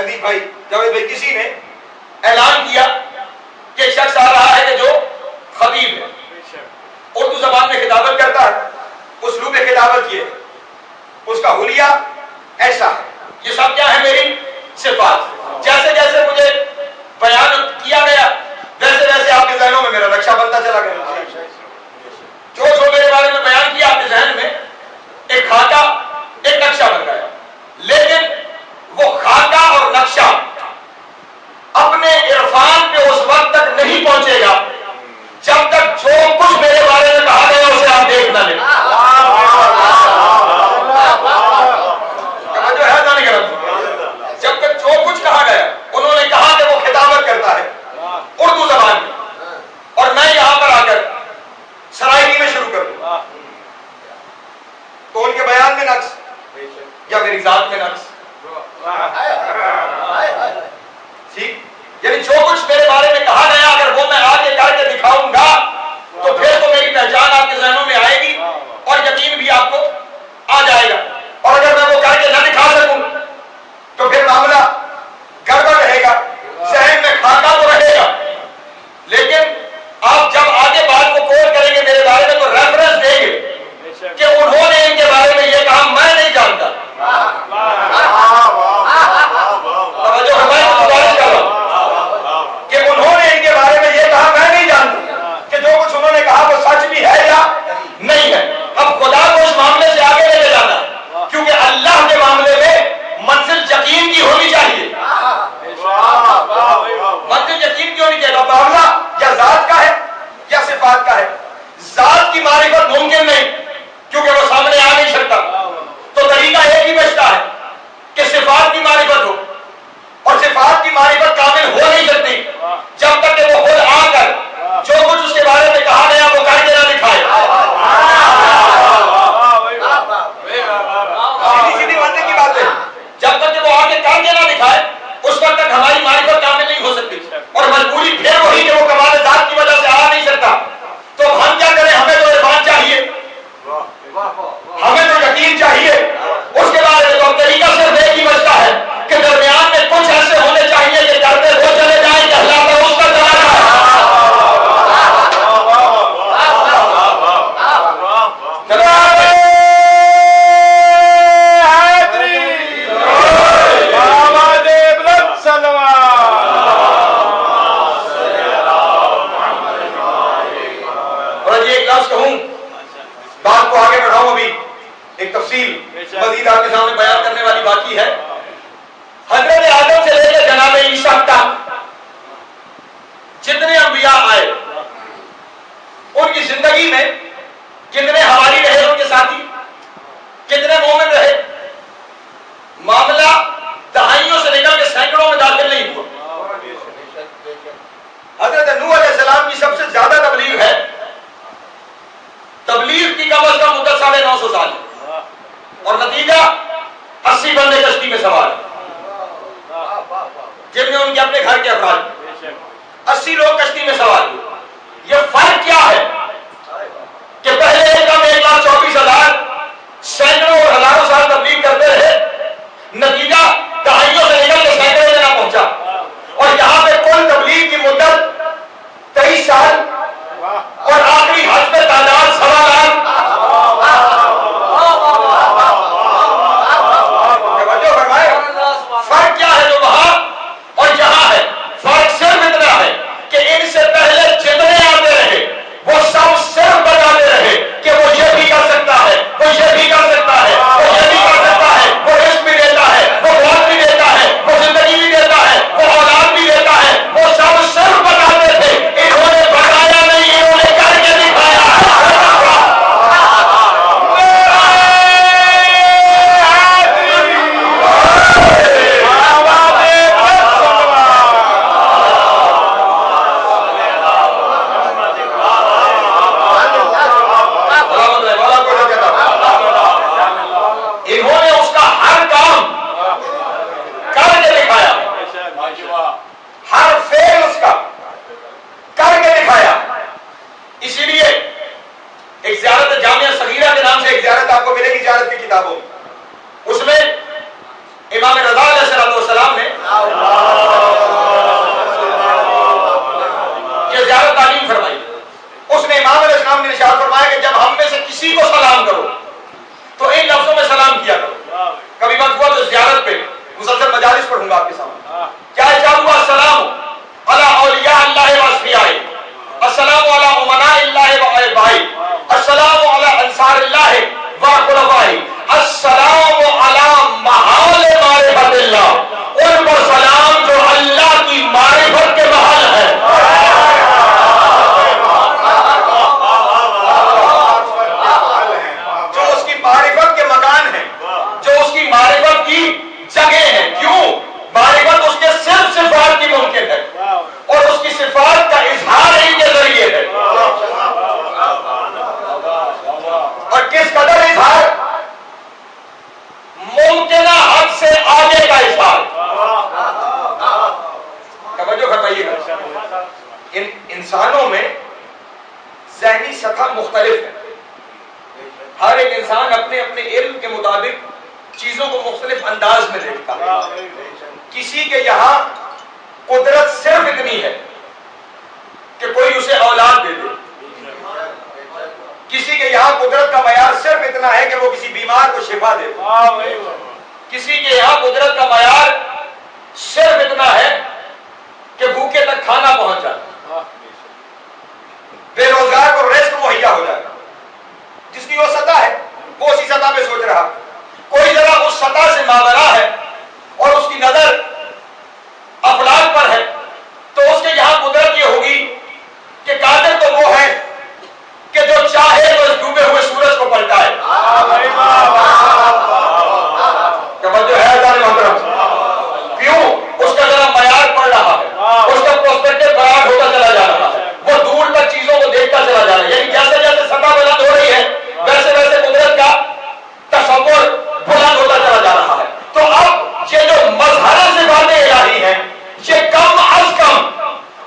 حدیث بھائی جاوید بھائی کسی نے اعلان کیا کہ ایک شخص آ رہا ہے کہ جو خطیب ہے، اردو زبان میں خطابت کرتا ہے، اسلوب خطابت یہ ہے، اس کا حلیہ ایسا ہے، یہ سب کیا ہے میری صفات، جیسے جیسے مجھے بیان کیا گیا ویسے ویسے آپ کے ذہنوں میں میرا نقشہ بنتا چلا گیا، جو میرے بارے میں بیان کیا آپ کے ذہن میں ایک خاکہ ایک نقشہ بن گیا، لیکن وہ خاکہ اور نقشہ اپنے عرفان پہ اس وقت تک نہیں پہنچے گا جب تک جو کچھ میرے بارے میں کہا گیا اسے آپ دیکھ نہ لیں۔ جب تک جو کچھ کہا گیا، انہوں نے کہا کہ وہ خطابت کرتا ہے اردو زبان میں، اور میں یہاں پر آ کر سرائکی میں شروع کروں تو ان کے بیان میں نقص یا میری ذات میں نقص، ٹھیک، یعنی جو کچھ میرے بارے میں کہا گیا اگر وہ میں آگے کر کے دکھاؤں گا تو پھر تو میری پہچان آپ کے ذہنوں میں آئے گی اور یقین بھی آپ کو آ جائے گا، اور اگر میں وہ کر کے نہ دکھا سکوں تو پھر معاملہ گڑبڑ رہے گا، ذہن میں خاکہ تو رہے گا، لیکن آپ جب آگے بات کو کوٹ کریں گے میرے بارے میں تو ریفرنس دیں گے کہ انہوں نے ان کے بارے میں یہ کہا، میں نہیں جانتا، توجہ ہماری گزارش کر رہا ہوں کہ انہوں نے ان کے بارے میں یہ کہا، میں نہیں جانتا کہ جو کچھ انہوں نے کہا وہ سچ بھی ہے یا نہیں ہے۔ اب خدا کو اس معاملے سے آگے لے کے جانا، کیونکہ اللہ کے معاملے میں منزل یقین کی ہونی چاہیے، منزل یقین کی ہونی چاہیے، معاملہ یا ذات کا ہے یا صفات کا ہے، ذات کی معرفت ممکن نہیں کیونکہ وہ سامنے آ نہیں سکتا، تو طریقہ ایک ہی بچتا ہے کہ صفات کی معرفت ہو، اور صفات کی معرفت کامل ہو نہیں سکتی جب تک کہ وہ خود آ کر جو کچھ اس کے بارے میں کہا گیا وہ کر کے نہ دکھائے۔ سیدھی منطق کی بات ہے، جب تک کہ وہ آگے کر کے نہ دکھائے اس وقت تک ہماری معرفت کامل نہیں ہو سکتی، اور مجبوری پھر وہی کہ وہ کمال ذات کی وجہ سے آ نہیں سکتا، تو ہم کیا کریں؟ ہمیں تو عرفان چاہیے، ہمیں تو یقین چاہیے، اس کے بعد تو طریقہ صرف ایک ہی بچتا ہے کہ درمیان میں کچھ ایسے ہونے چاہیے کہ کرتے وہ چلے جائیں کہ اللہ کا اس کا چلا جائے۔ بات کو آگے بڑھاؤں، ابھی ایک تفصیل مزید آپ کے سامنے بیان کرنے والی باقی ہے۔ حضرت آدم سے لے کے جناب عیسیٰ تک جتنے انبیاء آئے ان کی زندگی میں کتنے حوالی رہے، ان کے ساتھی کتنے مومن رہے، معاملہ دہائیوں سے نکل کے سینکڑوں میں داخل نہیں ہوا۔ حضرت نوح علیہ السلام کی سب سے زیادہ تبلیغ ہے، تبلیغ کی کم از کم مدت 950 سال ہے، اور نتیجہ 80 بندے کشتی میں سوار جن میں ان کے اپنے گھر کے افراد، 80 لوگ کشتی میں سوار ہوئے۔ یہ فرق کیا ہے کہ پہلے ایک 1,24,000 سینکڑوں اور ہزاروں سال تبلیغ کرتے رہے، نتیجہ دہائیوں سے نکل کے سینکڑوں میں نہ پہنچا، اور یہاں پہ کل تبلیغ کی مدت 23 سال اور آخری حج پہ تعداد 1.25 لاکھ۔ فرق کیا ہے جو وہاں اور یہاں ہے؟ فرق صرف اتنا ہے کہ ان سے پہلے جتنے آتے رہے وہ سب صرف بتاتے رہے کہ وہ یہ بھی کر سکتا ہے، وہ یہ بھی کر سکتا ہے، وہ یہ بھی کر سکتا ہے، وہ رزق بھی دیتا ہے، وہ موت بھی دیتا ہے، وہ زندگی بھی دیتا ہے، وہ اولاد بھی دیتا ہے، وہ سب صرف بتاتے تھے، انہوں نے بتایا نہیں، انہوں نے کر کے دکھایا۔ انہوں نے اس کا ہر کام کر کے دکھایا، ہر فعل اس کا کر کے دکھایا۔ اسی لیے ایک زیارت جامعہ صغیرہ کے نام سے ایک زیارت آپ کو ملے گی زیارت کی کتابوں، اس میں امام رضا علیہ السلام نے یہ زیادہ تعلیم فرمائی. اس نے امام علیہ السلام نے ارشاد فرمایا کہ جب ہم میں سے کسی کو سلام کرو تو ان لفظوں میں سلام کیا کرو. کبھی وقت ہوا تو زیارت پہ مسلسل مجالس پڑھوں گا آپ کے سامنے. کیا ارشاد ہوا؟ السلام علی اولیاء اللہ و اصفیاء، السلام علی امناء اللہ و احباء، السلام علی انصار اللہ و خلفاء، السلام علی محال معرفت اللہ. ان پر سلام جو اللہ کی معرفت کے محل ہے. جو اس کی معرفت کے مکان ہیں، جو اس کی معرفت کی جگہ ہیں. کیوں؟ معرفت اس کے صرف صفات کی ممکن ہے اور اس کی صفات کا اظہار ان کے ذریعے ہے. اور کس قدر اظہار؟ ممکنہ حد سے آگے کا اظہار. توجہ فرمائیے گا. انسانوں میں ذہنی سطح مختلف ہے. ہر ایک انسان اپنے اپنے علم کے مطابق چیزوں کو مختلف انداز میں دیکھتا ہے. کسی کے یہاں قدرت صرف اتنی ہے کہ کوئی اسے اولاد دے دے. کسی کے یہاں قدرت کا معیار صرف اتنا ہے کہ وہ کسی بیمار کو شفا دے. کسی کے یہاں قدرت کا معیار صرف اتنا ہے کہ بھوکے تک کھانا پہنچ جائے، بے روزگار کو رزق مہیا ہو جائے. جس کی وہ سطح ہے وہ اسی سطح پہ سوچ رہا. کوئی ذرا اس سطح سے ماورا ہے اور اس کی نظر افلاک پر ہے تو اس کے یہاں قدرت یہ ہوگی کہ قادر تو وہ ہے کہ جو چاہے تو اس ڈوبے ہوئے سورج کو پلٹائے. توجہ ہے جان محترم. کیوں؟ اس کا ذرا معیار پڑ رہا ہے، اس کا پرسپیکٹو براڈ ہوتا چلا جا رہا ہے، وہ دور تک چیزوں کو دیکھتا چلا جا رہا ہے. یعنی جیسے جیسے سطح بلند ہو رہی ہے ویسے ویسے قدرت کا تصور بلند ہوتا چلا جا رہا ہے. تو اب یہ جو مظہر صفات الہی ہیں یہ کم از کم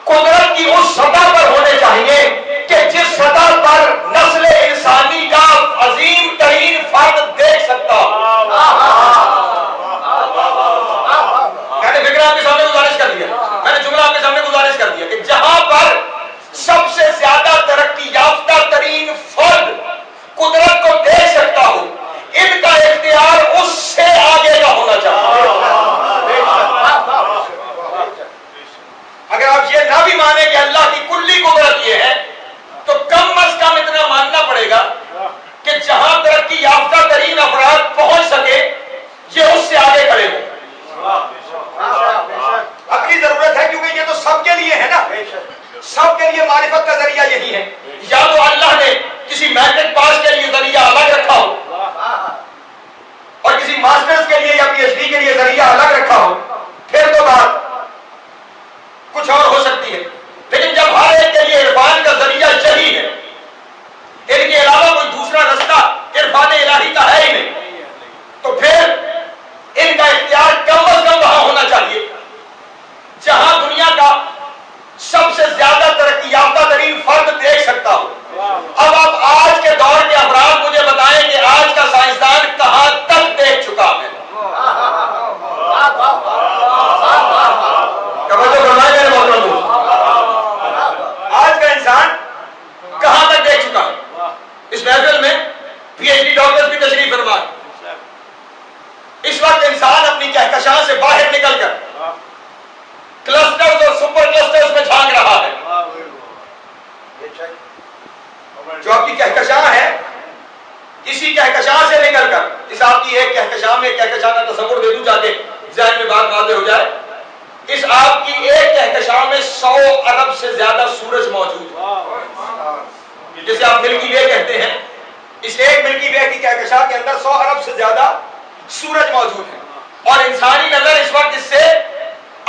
قدرت کی اس سطح پر ہونے چاہیے کہ جس سطح پر نسل انسانی کا عظیم ترین فرد دیکھ سکتا ہو. میں نے فکر آپ کے سامنے گزارش کر دیا، میں نے جملہ آپ کے سامنے گزارش کر دیا کہ جہاں پر سب سے زیادہ ترقی یافتہ ترین فرد قدرت کو دیکھ سکتا ہو ان کا اختیار اس سے آگے کا ہونا چاہیے. اگر آپ یہ نہ بھی مانیں کہ اللہ کی کلی قدرت یہ ہے تو کم از کم اتنا ماننا پڑے گا کہ جہاں ترقی یافتہ ترین افراد پہنچ سکے یہ اس سے آگے کھڑے ہوں. اپنی ضرورت ہے کیونکہ یہ تو سب کے لیے ہے نا. سب کے لیے معرفت کا ذریعہ یہی ہے. یا تو اللہ نے کسی میٹرک پاس کے لیے ذریعہ الگ رکھا ہو اور کسی ماسٹرز کے لیے یا پی ایچ ڈی کے لیے ذریعہ الگ رکھا ہو، پھر تو بات کچھ اور ہو سکتی ہے. لیکن جب ہر ایک کے لیے عرفان کا ذریعہ یہی ہے، ان کے علاوہ کوئی دوسرا رستہ عرفان الہی کا ہے ہی نہیں، تو پھر ان کا اختیار کم از کم وہاں ہونا چاہیے جہاں دنیا کا سب سے زیادہ ترقی یافتہ ترین فرد دیکھ سکتا ہو. اب آپ آج کے دور کے افراد مجھے بتائیں کہ آج کا سائنسدان کہاں تک دیکھ چکا ہے. آج کا انسان کہاں تک دیکھ چکا ہے. اس محفل میں پی ایچ ڈی ڈاکٹرز بھی تشریف فرما. اس وقت انسان اپنی کہکشاں سے باہر نکل کر کلسٹرز اور سپر کلسٹرز میں جھانک رہا ہے. جو آپ کی کہکشاں ہے اسی کہکشاں سے نکل کر، اس آپ کی ایک کہکشاں میں کہکشاں کا تصور دے دوں جا کے ذہن میں بات واضح ہو جائے. اس آپ کی ایک کہکشاں میں 100 ارب سے زیادہ سورج موجود ہے جسے آپ ملکی وے کہتے ہیں. اس ایک ملکی وے کی کہکشاں کے اندر 100 ارب سے زیادہ سورج موجود ہیں اور انسانی نظر اس وقت اس سے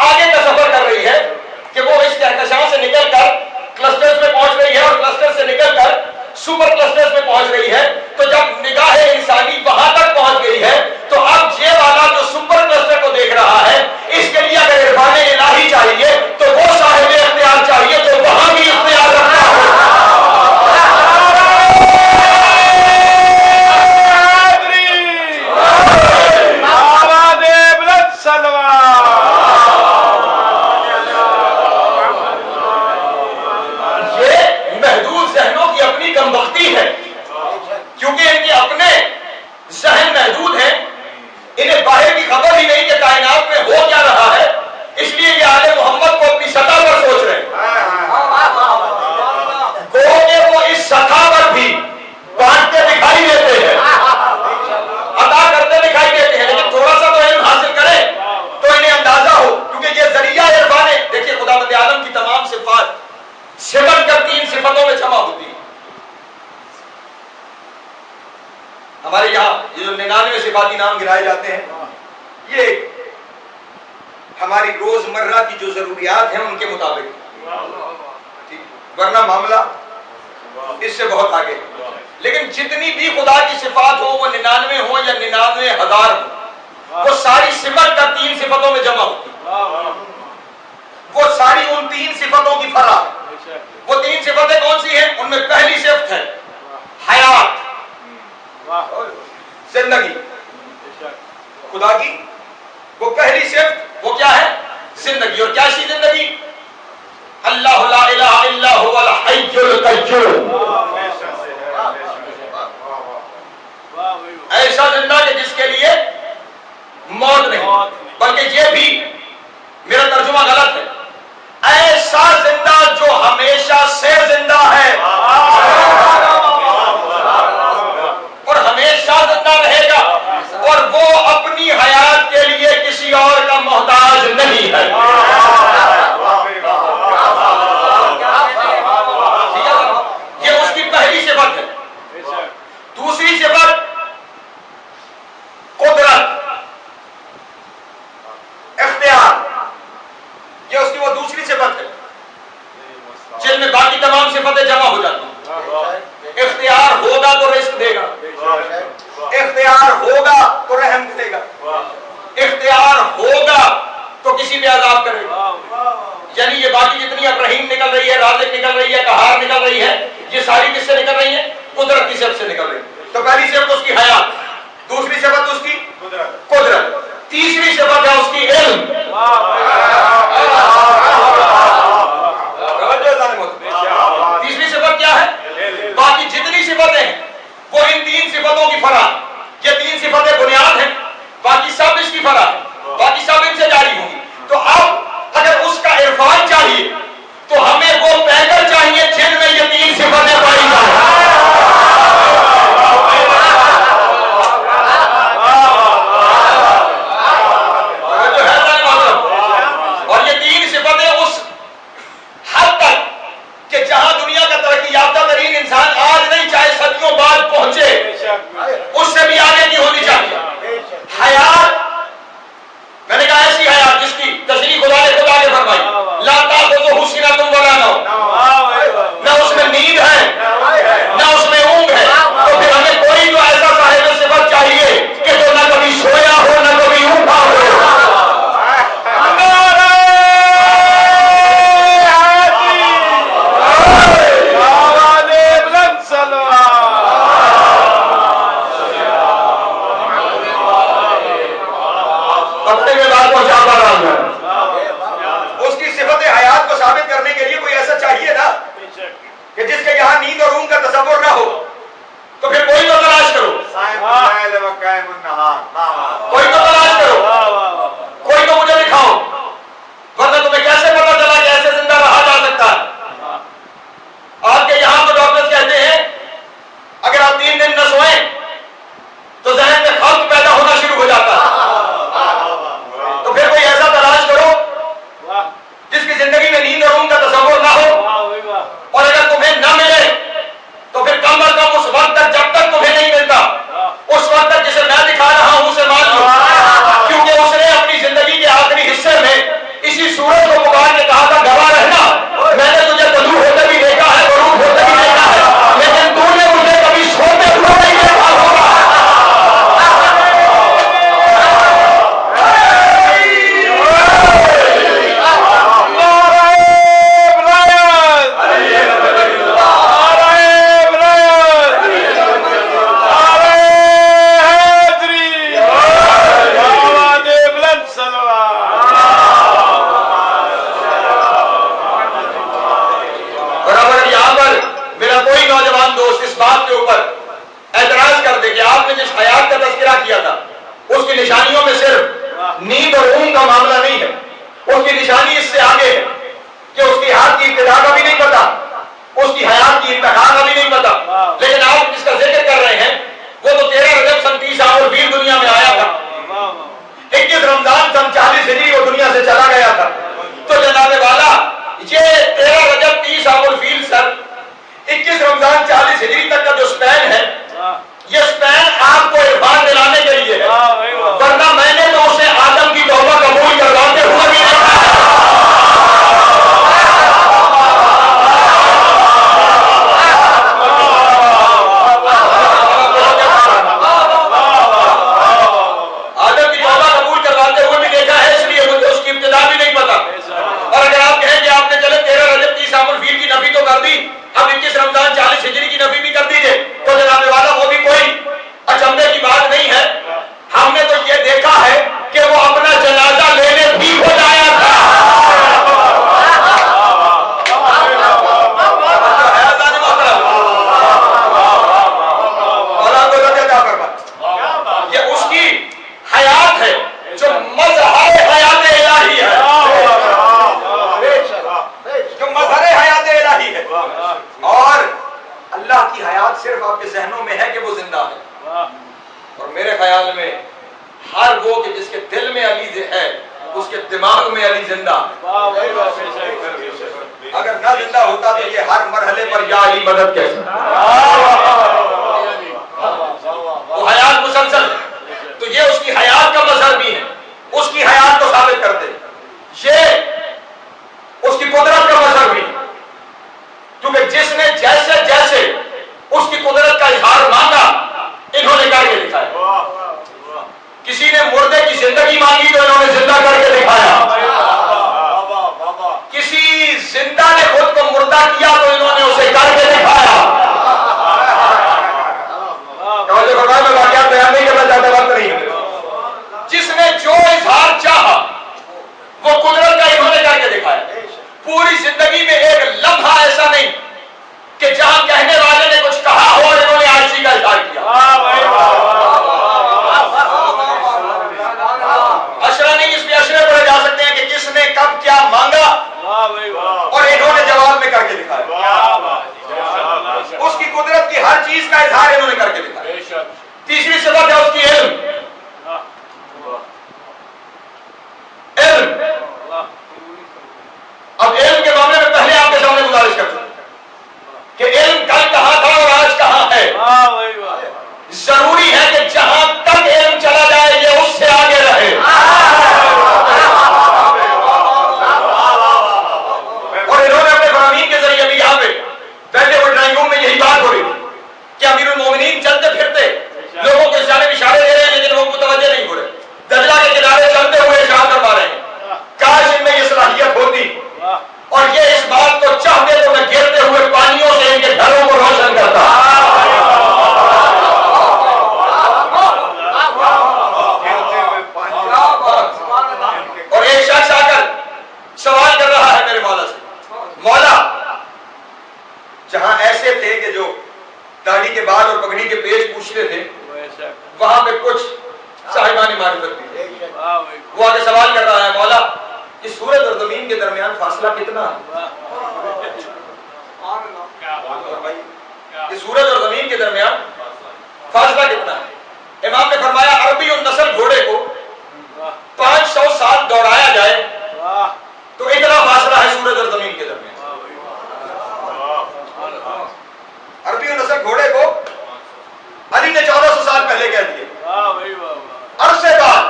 آگے کا سفر کر رہی ہے کہ وہ اس کہکشاں سے نکل کر کلسٹرز میں پہنچ رہی ہے اور کلسٹر سے نکل کر سپر کلسٹرز میں پہنچ رہی ہے. تو جب نگاہ انسانی وہاں تک پہنچ گئی ہے تو اب یہ والا جو سپر کلسٹر کو دیکھ رہا ہے اس کے لیے اگر عرفان الہی چاہیے تو وہ صاحب اختیار چاہیے تو وہاں بھی اختیار رکھنا ہوگا. ہمارے یہاں یہ جو 99 صفاتی نام گنائے جاتے ہیں، یہ ہماری روزمرہ کی جو ضروریات ہیں ان کے مطابق، ورنہ معاملہ اس سے بہت آگے۔ لیکن جتنی بھی خدا کی صفات ہو، وہ 99 ہو یا 99,000 ہو، وہ ساری صفت کا 3 صفتوں میں جمع ہوتی ہے۔ وہ ساری ان 3 صفتوں کی فرع۔ وہ 3 صفتیں کون سی ہیں؟ ان میں پہلی صفت ہے حیات، زندگی خدا کی۔ وہ پہلی صفت وہ کیا ہے؟ زندگی۔ اور کیا سی زندگی؟ اللہ لا الہ الا هو الحی القیوم، ایسا زندہ کہ جس کے لیے موت نہیں، بلکہ یہ بھی میرا ترجمہ غلط ہے، ایسا زندہ جو ہمیشہ سے زندہ ہے اور ہمیشہ زندہ رہے گا، اور وہ اپنی حیات کے لیے کسی اور کا محتاج نہیں ہے۔ یہ اس کی پہلی صفت ہے۔ دوسری صفت قدرت، اختیار، یہ اس کی وہ دوسری صفت ہے جن میں باقی تمام صفتیں جمع ہو جاتی ہیں۔ اختیار ہوگا تو رزق دے گا، اختیار ہوگا تو رحم دے گا، اختیار ہوگا تو کسی پہ عذاب کرے گا۔ یعنی یہ باقی جتنی اب رحیم نکل رہی ہے، رازق نکل رہی ہے، قہار نکل رہی ہے، یہ ساری کس سے نکل رہی ہے؟ قدرت کی صفت سے نکل رہی ہے۔ تو پہلی صفت اس کی حیات، دوسری صفت اس کی قدرت، تیسری صفت ہے اس کی علم۔ تیسری صفت کیا ہے؟ باقی جتنی صفتیں ہیں وہ ان 3 صفتوں کی فرع۔ یہ 3 صفتیں بنیاد ہیں، باقی سب اس کی فرع ہے، باقی سب ان سے جاری ہوں گی۔ تو اب اگر اس کا عرفان چاہیے تو ہمیں وہ پیکر چاہیے جن میں یہ 3 صفتیں پائی جائیں۔ اور یہ 3 صفتیں اس حد تک کہ جہاں دنیا کا ترقی یافتہ ترین انسان آج نہیں، چاہے صدیوں بعد پہنچے، اس سے بھی آگے کی ہونی چاہیے۔ حیات، میں نے کہا ایسی حیات جس کی تشریح خدا نے خود آگے فرمائی، لا تأخذہ سنۃ ولا نوم، نہ اس میں نیند ہے نہ اس میں اونگ ہے۔ تو پھر ہمیں کوئی تو ایسا صاحب صفت چاہیے کہ جو نہ کبھی سویا ہو نہ کبھی اونگا ہو۔ اس کی صفت حیات کو ثابت کرنے کے لیے کوئی ایسا چاہیے نا کہ جس کے یہاں نیند اور اونگ کا تصور نہ ہو۔ تو پھر کوئی تو تلاش کرو، کوئی تو تلاش کرو، کوئی تو مجھے دکھاؤ، ورنہ تمہیں کیسے پتا چلا کہ ایسے زندہ رہا جا سکتا ہے؟ آپ کے یہاں تو ڈاکٹرز کہتے ہیں اگر آپ 3 دن نہ سوئیں تو ذہن میں خلط پیدا ہونا شروع ہو جاتا ہے۔ تو پھر کوئی ایسا تلاش کرو جس کی زندگی میں نیند اور اونگ کا تصور نہ ہو، اور اگر تمہیں نہ ملے تو پھر کم از کم اس وقت تک، جب تک تمہیں نہیں ملتا، اس وقت تک جسے میں دکھا رہا ہوں اسے مان لو، کیونکہ اس نے اپنی زندگی کے آخری حصے میں اسی سورج کو پکار کے کہا تھا گواہ رہنا، میں نے تجھے طلوع ہوتے بھی دیکھا ہے، غروب ہوتے بھی دیکھا ہے، لیکن تو نے مجھے کبھی سوتے ہوئے نہیں دیکھا ہوگا۔ کیا تھا اس کی نشانیوں میں صرف نیند اور اونگ کا معاملہ نہیں ہے، اس کی نشانی اس سے آگے ہے کہ اس کی حیات کی ابتدا کا بھی نہیں پتا، اس کی حیات کی انتہا کا بھی نہیں پتا، لیکن آپ جس کا ذکر کر رہے ہیں وہ تو 13 رجب سن 30 عام الفیل دنیا میں آیا تھا، 21 رمضان سن 40 ہجری وہ دنیا سے چلا گیا تھا۔ تو جناب والا یہ 13 رجب 30 عام الفیل سن 21 رمضان 40 ہجری تک کا جو سپین ہے، یہ سپین آپ خیال میں ہر وہ کہ جس کے دل میں علی ہے اس کے دماغ میں علی زندہ ہے. اگر نہ زندہ ہوتا تو یہ ہر مرحلے پر یا علی مدد کیسے. وہ حیات مسلسل تو یہ اس کی حیات کا مظہر بھی ہے, اس کی حیات کو ثابت کرتے, یہ اس کی قدرت کا مظہر بھی ہے, کیونکہ جس نے جیسے جیسے اس کی قدرت کا اظہار مانگا انہوں نے کر کے دکھایا. کسی نے مردے کی زندگی مانگی تو انہوں نے زندہ کر کے دکھایا. کسی زندہ نے خود کو مردہ کیا تو انہوں نے اسے کر کے دکھایا. میں واقعات بیان نہیں کرنا چاہتا, وقت نہیں ہے. جس نے جو اظہار چاہا وہ قدرت کا انہوں نے کر کے دکھایا. پوری زندگی میں ایک لمحہ ایسا نہیں کہ جہاں کہنے والے نے کچھ کہا ہو اور انہوں نے عاجزی کا اظہار کیا. اشرا نہیں, اس میں اشرے پڑھے جا سکتے ہیں کہ کس نے کب کیا مانگا اور انہوں نے جواب میں کر کے دکھایا. اس کی قدرت کی ہر چیز کا اظہار انہوں نے کر کے دکھایا. تیسری صفت ہے اس کی علم. اب علم کے معاملے میں پہلے آپ کے سامنے گزارش کرتا ہوں کہ علم کل کہاں تھا اور آج کہاں ہے. ضروری ہے کہ جہاں تک علم چلا جائے یہ اس سے آگے رہے. اور انہوں نے اپنے فرامین کے ذریعے بھی یہاں پہ بیٹھے ہوئے ڈرائنگ روم میں یہی بات ہو رہی تھی کہ امیر المومنین چلتے پھرتے لوگوں کو اس جانب اشارے دے رہے ہیں لیکن وہ متوجہ نہیں ہو رہے. دجلہ کے کنارے چلتے ہوئے اشارہ فرما رہے ہیں. کاش ان میں یہ صلاحیت ہوتی اور یہ اس بات کو چاہتے تو میں گرتے ہوئے پانیوں سے ان کے گھروں کو روشن کرتا. اور ایک شخص آ کر سوال کر رہا ہے میرے مولا سے, مولا جہاں ایسے تھے کہ جو داڑھی کے بال اور پگڑی کے پیش پوچھتے تھے وہاں پہ کچھ صاحبان معرفت بھی تھے. وہ آگے سوال کر رہا ہے, مولا اس سورج اور زمین کے درمیان فاصلہ کتنا ہے؟ اس سورج اور زمین کے درمیان فاصلہ کتنا ہے؟ امام نے فرمایا عربی النسل گھوڑے کو 500 سال دوڑایا جائے تو اتنا فاصلہ ہے سورج اور زمین کے درمیان. عربی النسل گھوڑے کو علی نے 1400 سال پہلے کہہ دیا. عرصے بعد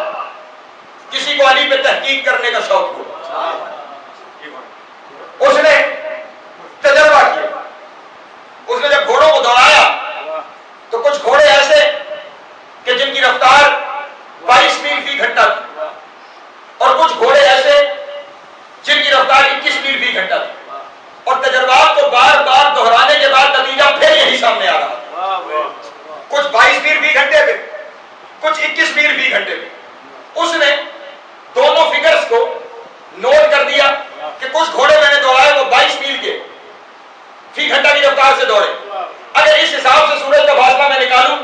کسی کو علی پہ تحقیق کرنے کا شوق ہوا, اس نے تجربہ کیا. اس نے جب گھوڑوں کو دوڑایا تو کچھ گھوڑے ایسے کہ جن کی رفتار 22 میل فی گھنٹہ تھی اور کچھ گھوڑے ایسے جن کی رفتار 21 میل فی گھنٹہ تھی. اور تجربات کو بار بار دہرانے کے بعد نتیجہ پھر یہی سامنے آ رہا. کچھ 22 میل فی گھنٹے پہ, کچھ 21 میل فی گھنٹے پہ. اس نے دونوں فگرز کو نوٹ کر دیا کہ کچھ گھوڑے میں نے دوڑائے وہ 22 میل کے فی گھنٹہ کی رفتار سے دوڑے. اگر اس حساب سے سورج کا فاصلہ میں نکالوں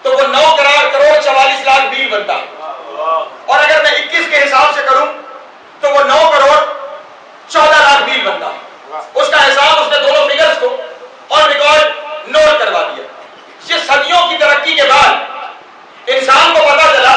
تو وہ 9 کروڑ 44 لاکھ میل بنتا ہے. اور اگر میں 21 کے حساب سے کروں تو وہ 9 کروڑ 14 لاکھ میل بنتا ہے. اس کا حساب اس نے دونوں فگرز کو اور ریکارڈ نوٹ کروا دیا. یہ صدیوں کی ترقی کے بعد انسان کو پتا چلا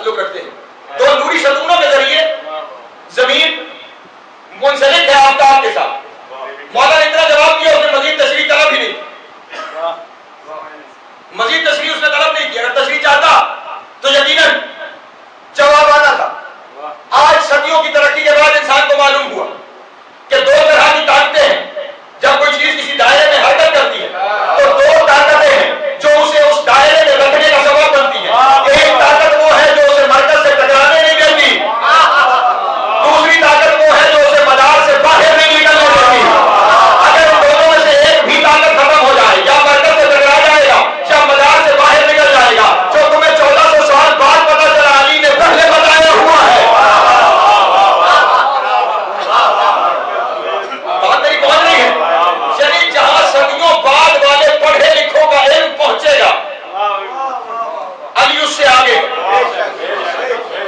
تعلق رکھتے ہیں. 2 نوری ستونوں کے ذریعے زمین منسلک ہے آفتاب کے ساتھ. مولا نے اتنا جواب دیا, اس نے مزید تشریح طلب ہی نہیں, مزید تشریح اس نے طلب نہیں کی. اگر تشریح چاہتا تو یقیناً جواب آنا تھا. آج صدیوں کی ترقی کے بعد انسان کو معلوم ہوا کہ 2 طرح کی طاقتیں ہیں. جب کوئی چیز کسی دائرے میں حرکت کرتی ہے تو 2 طاقتیں ہیں جو اسے اس دائرے میں رکھنے کا سبب بنتی ہیں. ایک طاقت وہ ہے جو اسے مرکز سے ٹکرانے نہیں دیتی, دوسری طاقت وہ ہے جو اسے مدار سے باہر نہیں نکلنے دیتی. اگر ان دونوں میں سے ایک بھی طاقت ختم ہو جائے, یا مرکز سے ٹکرا جائے گا یا مدار سے باہر نکل جائے گا. جو تمہیں 1400 سال بعد پتا چلا علی نے پہلے بتایا ہوا ہے. بات میری پہنچ رہی ہے؟ یعنی جہاں صدیوں بعد والے پڑھے لکھوں کا علم پہنچے گا علی اس سے آگے,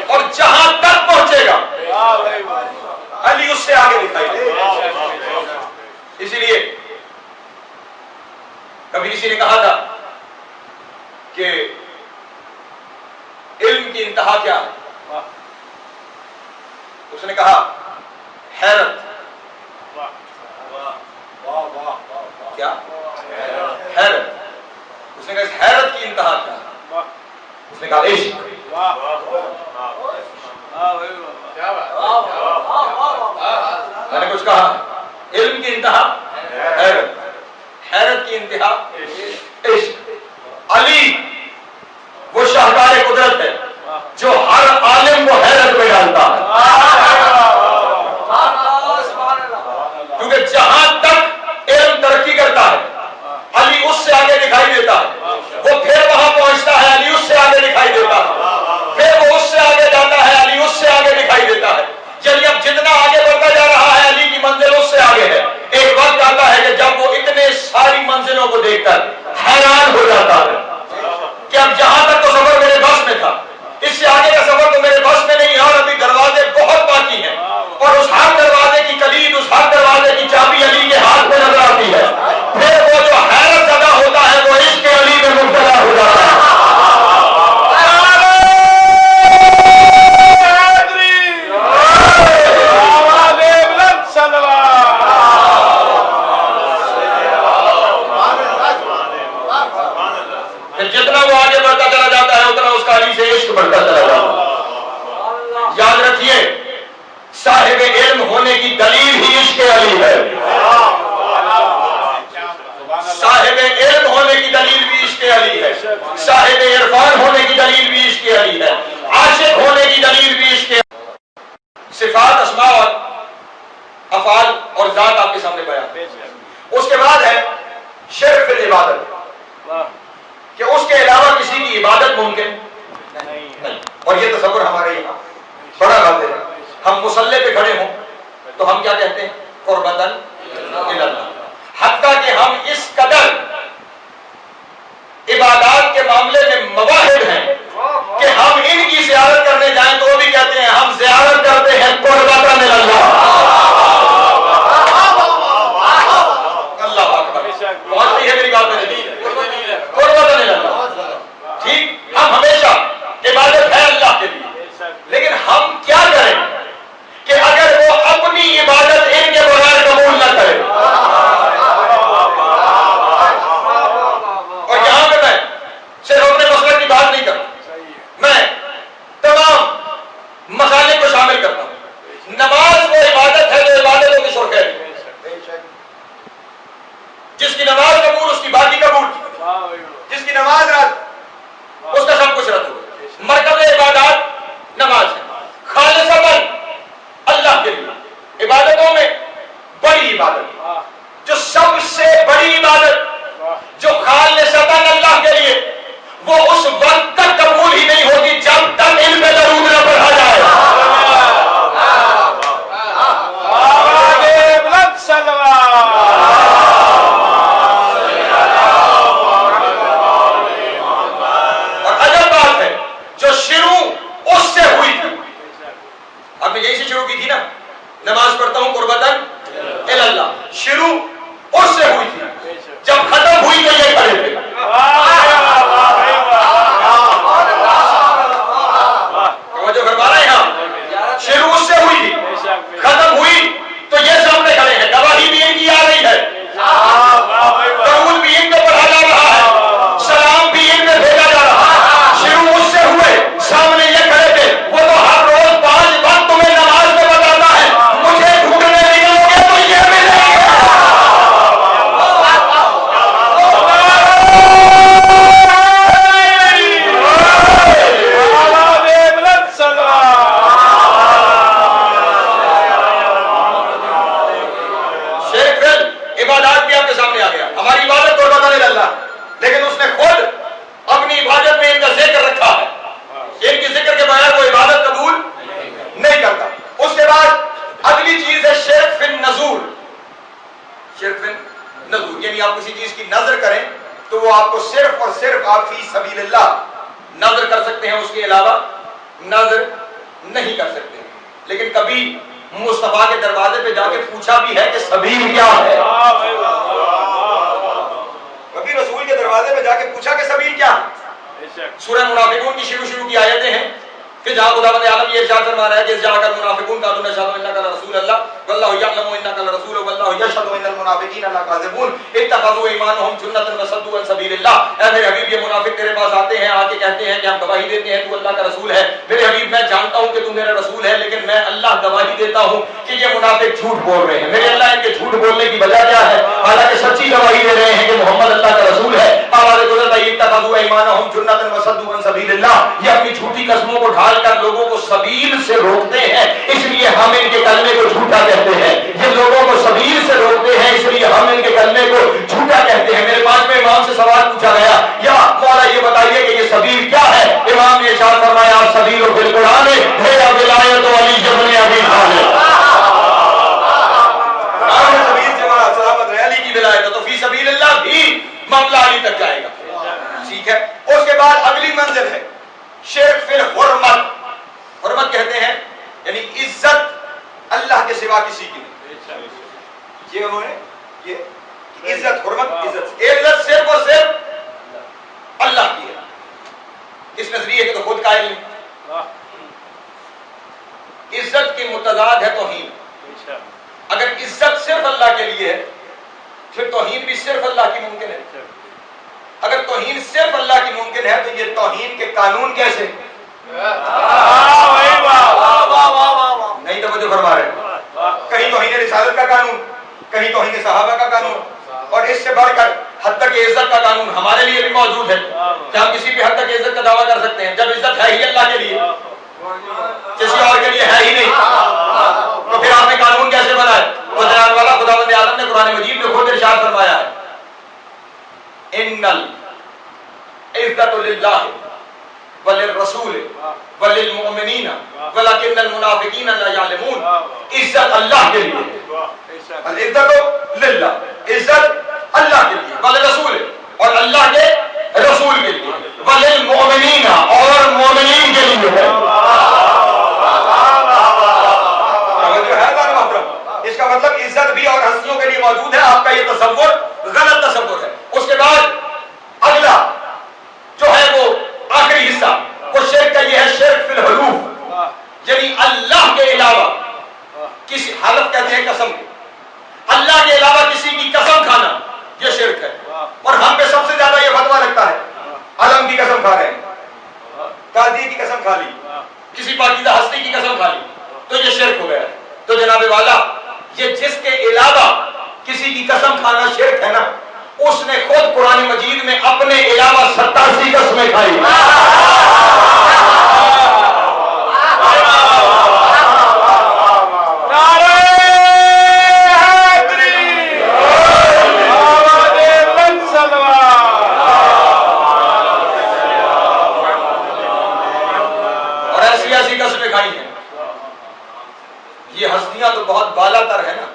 اور جہاں تک پہنچے گا علی اس سے آگے دکھائی دے. اسی لیے کبھی کسی نے کہا تھا کہ علم کی انتہا کیا ہے؟ اس نے کہا حیرت. کیا حیرت؟ اس نے کہا اس حیرت کی انتہا کیا ہے؟ اس نے کہا عشق. میں نے کچھ کہا, علم کی انتہا حیرت, حیرت کی انتہا عشق. علی وہ شاہکار قدرت ہے جو ہر عالم کو حیرت میں ڈالتا ہے, کیونکہ جہاں تک علم ترقی کرتا ہے علی اس سے آگے دکھائی دیتا ہے. وہ پھر وہاں پہنچتا ہے, علی اس سے آگے دکھائی دیتا ہے. پھر وہ اس سے آگے جاتا ہے, علی اس سے آگے دکھائی دیتا ہے. یعنی اب جتنا آگے بڑھتا جا رہا ہے علی کی منزل اس سے آگے ہے. ایک وقت آتا ہے کہ جب وہ اتنے ساری منزلوں کو دیکھ کر حیران ہو جاتا ہے کہ اب جہاں تک تو سفر میرے بس میں تھا, اس سے آگے کا سفر تو میرے بس میں نہیں, اور ابھی دروازے بہت باقی ہیں. اور اس ہر دروازے کی کلید, اس ہر دروازے کی چابی علی کے ہاتھ میں نظر آتی ہے. پھر وہ جو حیرت زدہ ہوتا ہے وہ عشق علی میں مبتلا ہو جاتا ہے. جتنا وہ آگے بڑھتا چلا جاتا ہے اتنا اس کا علی سے عشق بڑھتا چلا جاتا ہے. یاد رکھیے, صاحب علم ہونے کی دلیل ہی عشق علی ہے. صاحب علم ہونے کی دلیل بھی عشق علی ہے, صاحب عرفان ہونے کی دلیل بھی عشق علی ہے, عاشق ہونے کی دلیل بھی عشق. صفات, اسماء اور افعال اور ذات آپ کے سامنے بیان. اس کے بعد ہے شرک فی العبادت, کہ اس کے علاوہ کسی کی عبادت ممکن نہیں. اور یہ تصور ہمارے یہاں بڑا واضح ہے. ہم مصلی پہ کھڑے ہوں تو ہم کیا کہتے ہیں؟ قربتاً الی اللہ. حتیٰ کہ ہم اس قدر عبادات کے معاملے میں مواہب ہیں کہ ہم ان کی زیارت کرنے جائیں تو وہ بھی کہتے ہیں ہم زیارت کرتے ہیں قربتاً الی اللہ. اللہ اکبر. پہنچتی ہے میری بات میں؟ قربتاً الی اللہ. ٹھیک, ہم ہمیشہ عبادت ہے اللہ کے لیے, لیکن ہم کیا کریں کہ اگر وہ اپنی عبادت ان کے بغیر قبول نہ کرے. اور یہاں پہ میں صرف اپنے مسئلے کی بات نہیں کرتا, میں تمام مسائل کو شامل کرتا ہوں. نماز وہ عبادت ہے جو عبادتوں کی شرکت ہے. جس کی نماز قبول اس کی باقی قبول, جس کی نماز رد اس کا سب کچھ رد ہو. مرکز عبادات نماز ہے, خالصتاً اللہ کے لیے. عبادتوں میں بڑی عبادت, جو سب سے بڑی عبادت, جو خالصتاً اللہ کے لیے, وہ اس وقت تک قبول ہی نہیں ہوتی جب تک علم میں درود نہ پڑھا جائے. اور عجب بات ہے, جو شروع اس سے ہوئی تھی, آپ نے یہی سے شروع کی تھی نا, نماز پڑھتا ہوں قربتاً الی اللہ, شروع اس سے ہوئی تھی. جب ختم ہوئی تو یہ کھڑے تھے. توجہ فرما رہے ہیں ہم؟ شروع اس سے ہوئی تھی، ختم ہوئی تو یہ سامنے کھڑے ہیں، گواہی بھی ان کی آ رہی ہے، درود بھی ان کو پڑھا جا رہا ہے، سلام بھی ان میں بھیجا جا رہا ہے۔ شروع اس سے ہوئے، سامنے یہ کھڑے تھے، وہ تو ہر روز 5 وقت تمہیں نماز میں بتاتا ہے، مجھے ڈھونڈنے نکلو گے تو یہ ملے گا۔ عبادات بھی آپ کے سامنے آ گیا، ہماری عبادت تو بدل اللہ، لیکن اس نے خود اپنی عبادت میں ان کا ذکر رکھا ہے، ان کی ذکر کے بغیر وہ عبادت قبول نہیں کرتا۔ اس کے بعد اگلی چیز ہے شرک فی النذور۔ شرک فی النذور یعنی آپ کسی چیز کی نظر کریں تو وہ آپ کو صرف اور صرف آپ فی سبیل اللہ نظر کر سکتے ہیں، اس کے علاوہ نظر نہیں کر سکتے۔ لیکن کبھی مصطفیٰ کے دروازے پہ جا کے پوچھا بھی ہے کہ سبیل کیا ہے؟ کبھی رسول کے دروازے پہ جا کے پوچھا کہ سبیل کیا ہے؟ سورہ منافقون کی شروع کی آیتیں ہیں کہ جہاں خداوند عالم یہ ارشاد فرما رہا ہے کہ جاء المنافقون قالوا نشهد انك لرسول الله والله يعلم انك لرسول والله يشهد ان المنافقين لكاذبون اتخذوا ايمانهم جنة وصدوا عن سبيل الله۔ اے میرے حبیب یہ منافق تیرے پاس آتے ہیں، آ کے کہتے ہیں کہ ہم گواہی دیتے ہیں تو اللہ کا رسول ہے۔ میرے حبیب میں جانتا ہوں کہ تو میرا رسول ہے، لیکن میں اللہ گواہی دیتا ہوں کہ یہ منافق جھوٹ بول رہے ہیں۔ میرے اللہ ان کے جھوٹ بولنے کی وجہ کیا ہے؟ حالانکہ سچی گواہی دے رہے ہیں کہ محمد اللہ کا رسول ہے۔ آواز گزرتا ہے اتخذوا ایمانهم جنة وصدوا عن سبيل الله۔ یہ اپنی جھوٹی قسموں کو ڈھال کر لوگوں کو سبیل سے روکتے ہیں، اس لیے ہم ان کے کلمے کو جھوٹا کہتے ہیں۔ یہ لوگوں کو سبیل سے روکتے ہیں، اس لیے ہم ان کے کلمے کو جھوٹا کہتے ہیں۔ میرے 5ویں امام سے سوال پوچھا گیا، یا مولا یہ بتائیے کہ یہ سبیل کیا ہے؟ امام نے ارشاد فرمایا سبیل فی القرآن ہے یا ولایت علی ابن ابی طالب۔ سبیل سے مراد صحابت علی کی ولایت، تو فی سبیل اللہ بھی معاملہ علی تک جائے گا۔ ٹھیک ہے، اس کے بعد اگلی منزل ہے شرک فی الحرمت۔ حرمت کہتے ہیں یعنی عزت اللہ کے سوا کسی کی نہیں۔ یہ انہوں نے یہ عزت حرمت عزت صرف اور صرف اللہ کی ہے۔ اس نظریے کے تو خود قائل نہیں۔ عزت کی متضاد ہے توہین۔ اگر عزت صرف اللہ کے لیے ہے پھر توہین بھی صرف اللہ کی ممکن ہے۔ اگر توہین صرف اللہ کی ممکن ہے تو یہ توہین کے قانون کیسے؟ نہیں توجہ فرما رہے، کہیں توہین رسالت کا قانون، کہیں توہین صحابہ کا قانون، اور اس سے بڑھ کر حد تک عزت کا قانون ہمارے لیے بھی موجود ہے کہ ہم کسی بھی حد تک عزت کا دعویٰ کر سکتے ہیں جب عزت ہے ہی اللہ کے لیے، کسی اور کے لیے ہے ہی نہیں، تو پھر آپ نے قانون کیسے بنائے؟ قدران والا خداوند عالم نے قرآن مجید میں خود ارشاد فرمایا ہے ان العزت للہ وللرسول وللمؤمنین ولکن المنافقین لا یعلمون۔ عزت اللہ کے لیے، العزت للہ، عزت اللہ کے لیے، وللرسول اور اللہ کے رسول کے لیے، وللمؤمنین اور مومنین کے لیے ہے۔ اس کا مطلب عزت بھی اور ہستیوں کے لیے موجود ہے۔ آپ کا یہ تصور غلط تصور ہے۔ اس کے بعد اگلا جو ہے وہ آخری حصہ وہ شرک کا یہ ہے شرک فی الحلوف، یعنی اللہ کے علاوہ کسی حلف کہتے ہیں قسم کے، اللہ کے علاوہ کسی کی قسم کھانا یہ شرک ہے۔ اور ہم پہ سب سے زیادہ یہ فتویٰ لگتا ہے علم کی قسم کھا رہے ہیں، قاضی کی قسم کھا لی، کسی پاکیزہ ہستی کی قسم کھا لی تو یہ شرک ہو گیا ہے۔ تو جناب والا یہ جس کے علاوہ کسی کی قسم کھانا شرک ہے نا، اس نے خود قرآن مجید میں اپنے علاوہ 87 قسمیں کھائی۔ اور ایسی ایسی قسمیں کھائی ہیں، یہ ہستیاں تو بہت بالا تر ہے نا،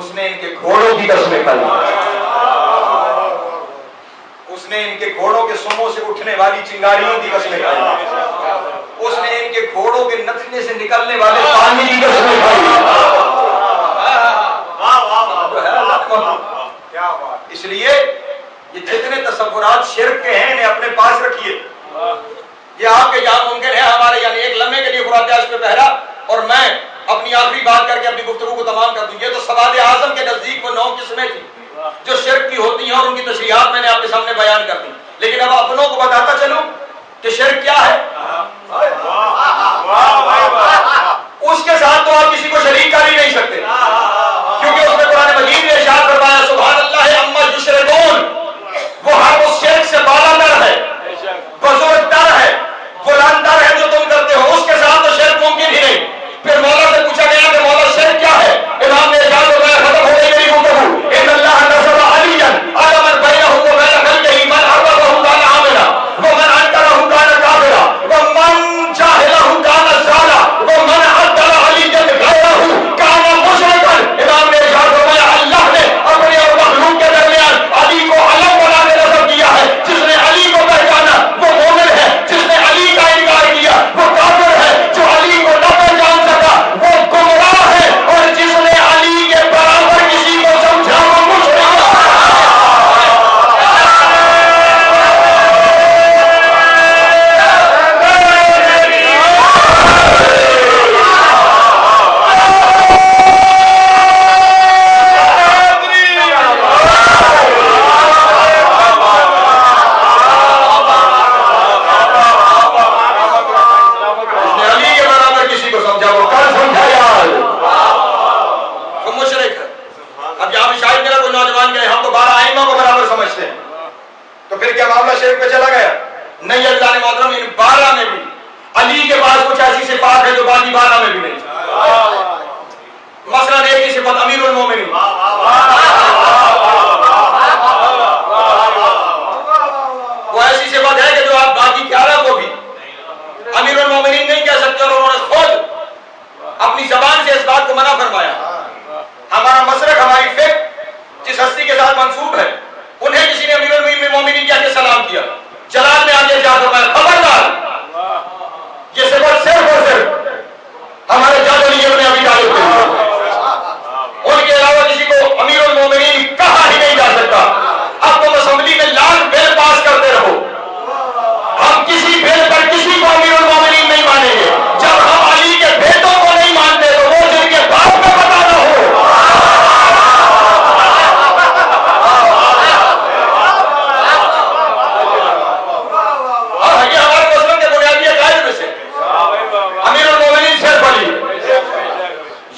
اس نے ان کے گھوڑوں کی قسمیں کھائی، اس نے ان کے گھوڑوں کے سموں سے اٹھنے والی چنگاریوں کی قسمیں کھائی، اس نے ان کے گھوڑوں کے نتنے سے نکلنے والے پانی کی قسمیں کھائی۔ اس لیے یہ جتنے تصورات شرک کے ہیں انہیں اپنے پاس رکھیے، یہ آپ کے یہاں ممکن ہے، ہمارے یعنی ایک لمحے کے لیے فرات عشق پہ پہرا اور میں اپنی آخری بات کر کے اپنی گفتگو کو تمام کر دوں. یہ تو سواد اعظم کے نزدیک وہ 9 قسمیں تھیں جو شرک کی ہوتی ہیں اور ان کی تشریحات میں نے آپ کے سامنے بیان کر دی. لیکن اب اپنوں کو بتاتا چلوں کہ شرک کیا ہے. اس کے ساتھ تو آپ کسی کو شریک کر ہی نہیں سکتے، کیونکہ اس میں قرآن مجید نے ارشاد فرمایا سبحان اللہ عما یشرکون، وہ ہر اس شرک سے بالا تر ہے، بزرگ تر ہے، بلند تر ہے جو تم کرتے ہو. اس کے ساتھ تو شرک ممکن ہی نہیں. پھر مولا سے پوچھا گیا کہ مولا شرک کیا ہے؟ امام نے ارشاد فرمایا ختم ہو گئی میری گفتگو. ان اللہ نصب علیا علی من بینہ و بین خلقہ من عرفہ کان عاملا ومن انکرہ کان کافرا ومن جاہلہ کان ضالا ومن عدل علیا غیرہ کان مشرکا. امام نے ارشاد فرمایا اللہ نے اپنے اور مخلوق کے درمیان علی کو الگ بنا کے نصب کیا ہے. جس نے علی کو پہچانا وہ مومن ہے، جس نے علی کا انکار کیا وہ کافر ہے. جو علی کو نہ پہچان سکا وہ گمراہ ہے، اور جس نے علی کے برابر کسی کو سمجھا وہ مشرک ہے. تو پھر کیا معاملہ شرک پہ چلا گیا؟ نہیں، اللہ نے محترم ان 12 میں بھی علی کے پاس کچھ ایسی صفات ہے جو باقی 12 میں بھی نہیں. مثلا ایک ہی صفت امیر المومنین، وہ ایسی صفت ہے کہ جو آپ باقی 11 کو بھی امیر المومنین نہیں کہہ سکتے، اور انہوں نے خود اپنی زبان سے اس بات کو منع فرمایا. ہمارا مسلک، ہماری فکر جس ہستی کے ساتھ منسوب ہے، انہیں کسی نے امیر المومنین کہہ کے سلام کیا. جلال میں آگے جا فرمایا خبردار، یہ صفت صرف اور صرف ہمارے جاد علی ابن ابی طالب کے، ان کے علاوہ کسی کو امیر المومنین کہا ہی نہیں جا سکتا. اب تم اسمبلی میں لاکھ بل پاس کرتے رہو، ہم کسی بل پر کسی کو امیر المومنین نہیں مانیں گے. جب ہم علی کے بیٹوں کو نہیں مانتے تو وہ جن کے باپ کو بتانا ہو.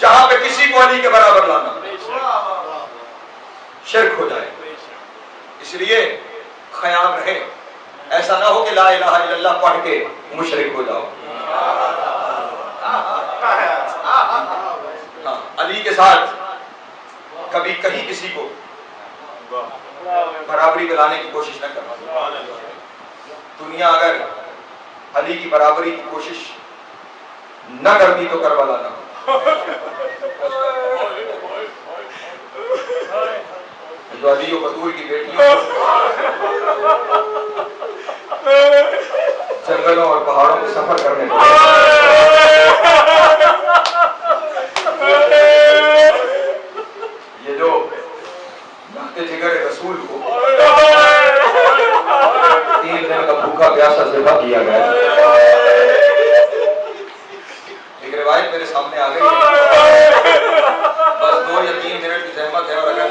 یہاں پہ کسی کو علی کے برابر لانا شرک ہو جائے. اس لیے خیال رہے ایسا نہ ہو کہ لا الہ الا اللہ پڑھ کے مشرک ہو جاؤ. ہاں، علی کے ساتھ کبھی کہیں کسی کو برابری پہ لانے کی کوشش نہ کرنا. دنیا اگر علی کی برابری کی کوشش نہ کرتی تو کربلا نہ. جو علی و بطول کی بیٹیوں جنگلوں اور پہاڑوں میں سفر کرنے کو، یہ جو ناقے جگر رسول کو 3 دن کا بھوکا پیاسا ذبح کیا گیا. ایک روایت میرے سامنے آ گئی ہے، بس 2 یا 3 منٹ کی زحمت ہے، اور اگر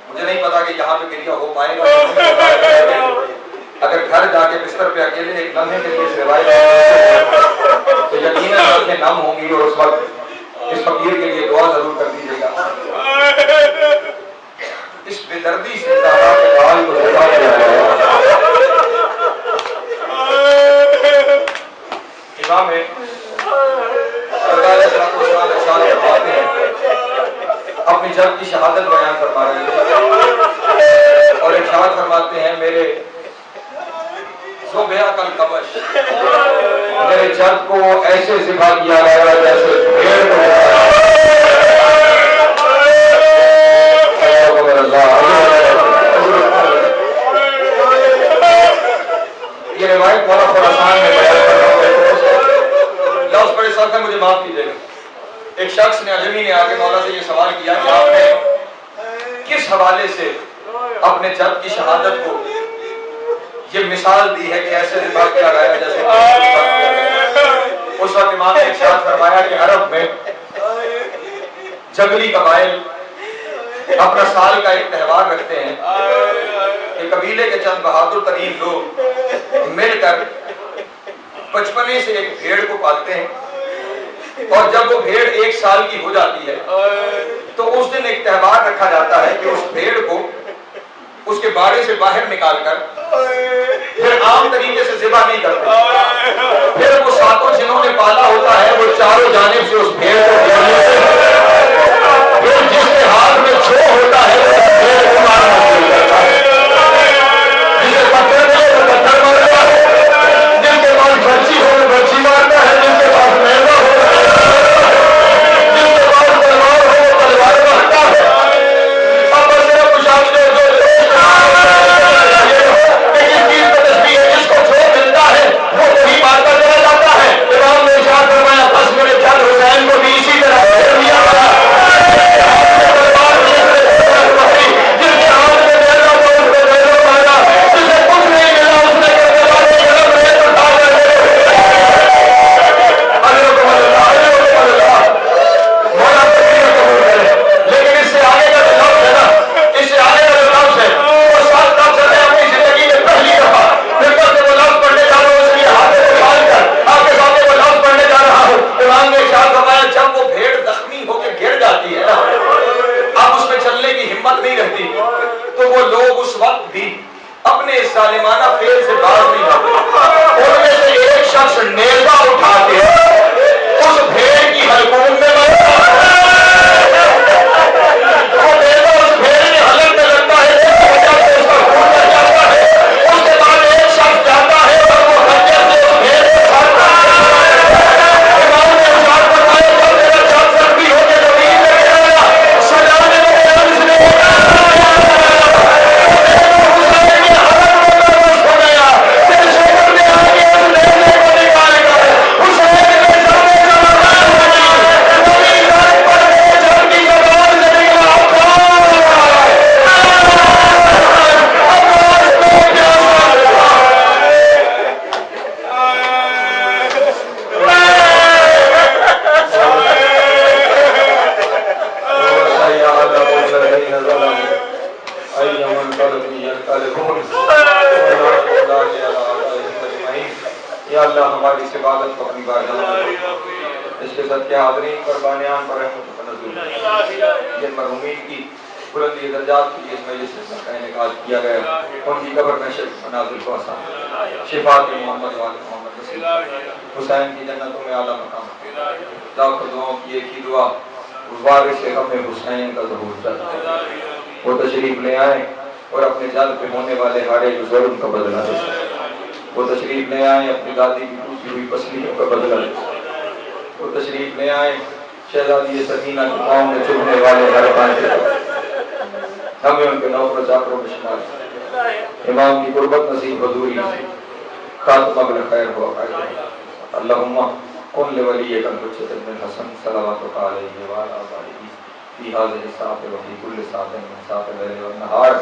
مجھے نہیں پتا کہ یہاں پہ کریا ہو پائے گا، اگر گھر جا کے بستر پہ اکیلے ایک لمحے کے لیے اس روایت تو یقیناً آنکھیں نم ہوں گی، اور اس وقت اس فقیر کے لیے دعا ضرور کر دیجیے گا. اس بے دردی سے زہرا کے بال کو ذبح کیا گیا. امام ہے اپنی جب کی شہادت بیان فرما رہے ہیں اور ارشاد فرماتے ہیں میرے صبح کل کبش، میرے جب کو ایسے ذبح کیا گیا جیسے بھیڑ کو. یہ روایت بہت خراسان میں بیان کر رہا ہوں، لفظ بڑے سخت ہے، مجھے معاف کیجیے گا. ایک شخص نے عجمی نے آ کے مولا سے یہ سوال کیا کہ آپ نے کس حوالے سے اپنے جد کی شہادت کو یہ مثال دی ہے کہ ایسے ذبح کیا گیا جیسے اس وقت امام نے ارشاد فرمایا کہ عرب میں جنگلی قبائل اپنا سال کا ایک تہوار رکھتے ہیں کہ قبیلے کے چند بہادر ترین لوگ مل کر بچپنے سے ایک بھیڑ کو پالتے ہیں، اور جب وہ بھیڑ 1 سال کی ہو جاتی ہے تو اس دن ایک تہوار رکھا جاتا ہے کہ اس بھیڑ کو اس کے باڑے سے باہر نکال کر پھر عام طریقے سے ذبح نہیں کرتے، پھر وہ ساتوں جنہوں نے پالا ہوتا ہے وہ چاروں جانب سے اس بھیڑ کو گھیرنے سے پھر جس کے ہاتھ میں چھو ہوتا ہے وہ بھیڑ کو مارنا شروع کرتا ہے، جسے پتھر ملے وہ پتھر مارتا ہے، جس کے پاس برچی ہو وہ برچی مارتا ہے، جس کے پاس میدا ہو جس کے پاس تلوار ہو وہ تلوار مارتا ہے۔ اب بس صرف پشاور جو جس چیز پہ تشبیہ ہے، جس کو چھو ملتا ہے وہ وہی مارتا چلا جاتا ہے۔ امام نے ارشاد فرمایا بس میرے چند حسین کو بھی اسی طرح پھیر دیا گیا، جس کے ہاتھ میں میدا تھا اس کو میدا مارا، جسے کچھ نہیں ملا اس نے کربلا میں گرم ریت اٹھا کر لیکن اس سے آگے کا جو لفظ ہے نا، اس سے آگے کا جو لفظ ہے وہ 7 لفظ ہے اپنی زندگی میں پہلی دفعہ پھر سے وہ لفظ پڑھنے جا رہا ہوں، اس لیے ہاتھ کو اٹھال کر آپ کے سامنے وہ لفظ پڑھنے جا رہا ہوں۔ امام نے ارشاد فرمایا جب وہ بھیڑ زخمی ہو کے گر جاتی ہے نا، اب اس میں چلنے کی ہمت نہیں رہتی، تو وہ لوگ اس وقت بھی اپنے اس ظالمانہ فعل سے باز نہیں آتے، ان میں سے ایک شخص نیزہ اٹھا کے اس بھیڑ کی حلقوم میں مارتا ہے، وہ نیزہ اس بھیڑ کے حلق میں لگتا ہے، جس کی وجہ سے اس کا خون بہ جاتا ہے، اس کے بعد ایک شخص جاتا ہے اور وہ خنجر سے اس بھیڑ کو کاٹتا ہے۔ امام نے ارشاد فرمایا جب میرا چاند زخمی ہو کے زمین میں گرایا، سجانے میں عرض نے یا اللہ ہماری اس عبادت کو اپنی بارگاہ میں اس کے صدقے حاضرین قربانیان پر رحمت و نزول، جن مرحومین کی بلندی درجات کے لیے اس مجلس میں صدقہ انعقاد کیا گیا، ان کی قبر میں شرف نازل کو آسان، شفاعت محمد وآل محمد رسول حسین کی جنتوں میں اعلیٰ مقام، لاکھوں دعاؤں کی ایک ہی دعا، وارث غم حسین کا ظہور چاہتا ہے، وہ تشریف لے آئیں اور اپنے جد پہ ہونے والے ہاڑے جو ظلم کا بدلہ دے سکتے، وہ تشریف لے آئیں اپنی دادی کی ٹوٹی ہوئی پسلیوں کا بدلہ دے سکتے، وہ تشریف لے آئیں شہزادی سکینہ کے پاؤں میں چبھنے والے ہر پانچے ہمیں ان کے نوکر چاکروں میں شمار کریں، امام کی قربت نصیب حضوری خاتمہ بالخیر ہوا قائد اللہم کن لولیک الحجۃ ابن الحسن صلواتک علیہ وعلی آلہ فی هذه الساعة وفی کل ساعة من ساعة الليل والنہار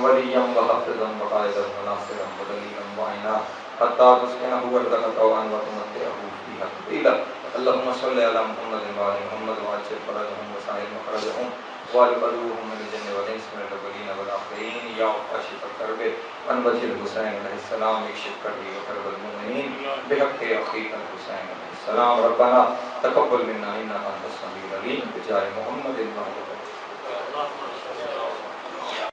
ولیا وحافظا وقائدا وناصرا ودلیلا معینا حتی تسکنہ ارضک طوعا وتمتعہ فیہا طویلا اللہم صلی علی محمد وعلی محمد وعجل فرجہم وسائر مخرجہم والقدوهم من الجن والانس من الاولین والآخرین یا کاشف الکرب عن وجه الحسین علیہ السلام اکشف کربی وکرب المؤمنین بحق اخیک الحسین علیہ السلام ربنا تقبل منا انک انت السمیع العلیم بجاہ محمد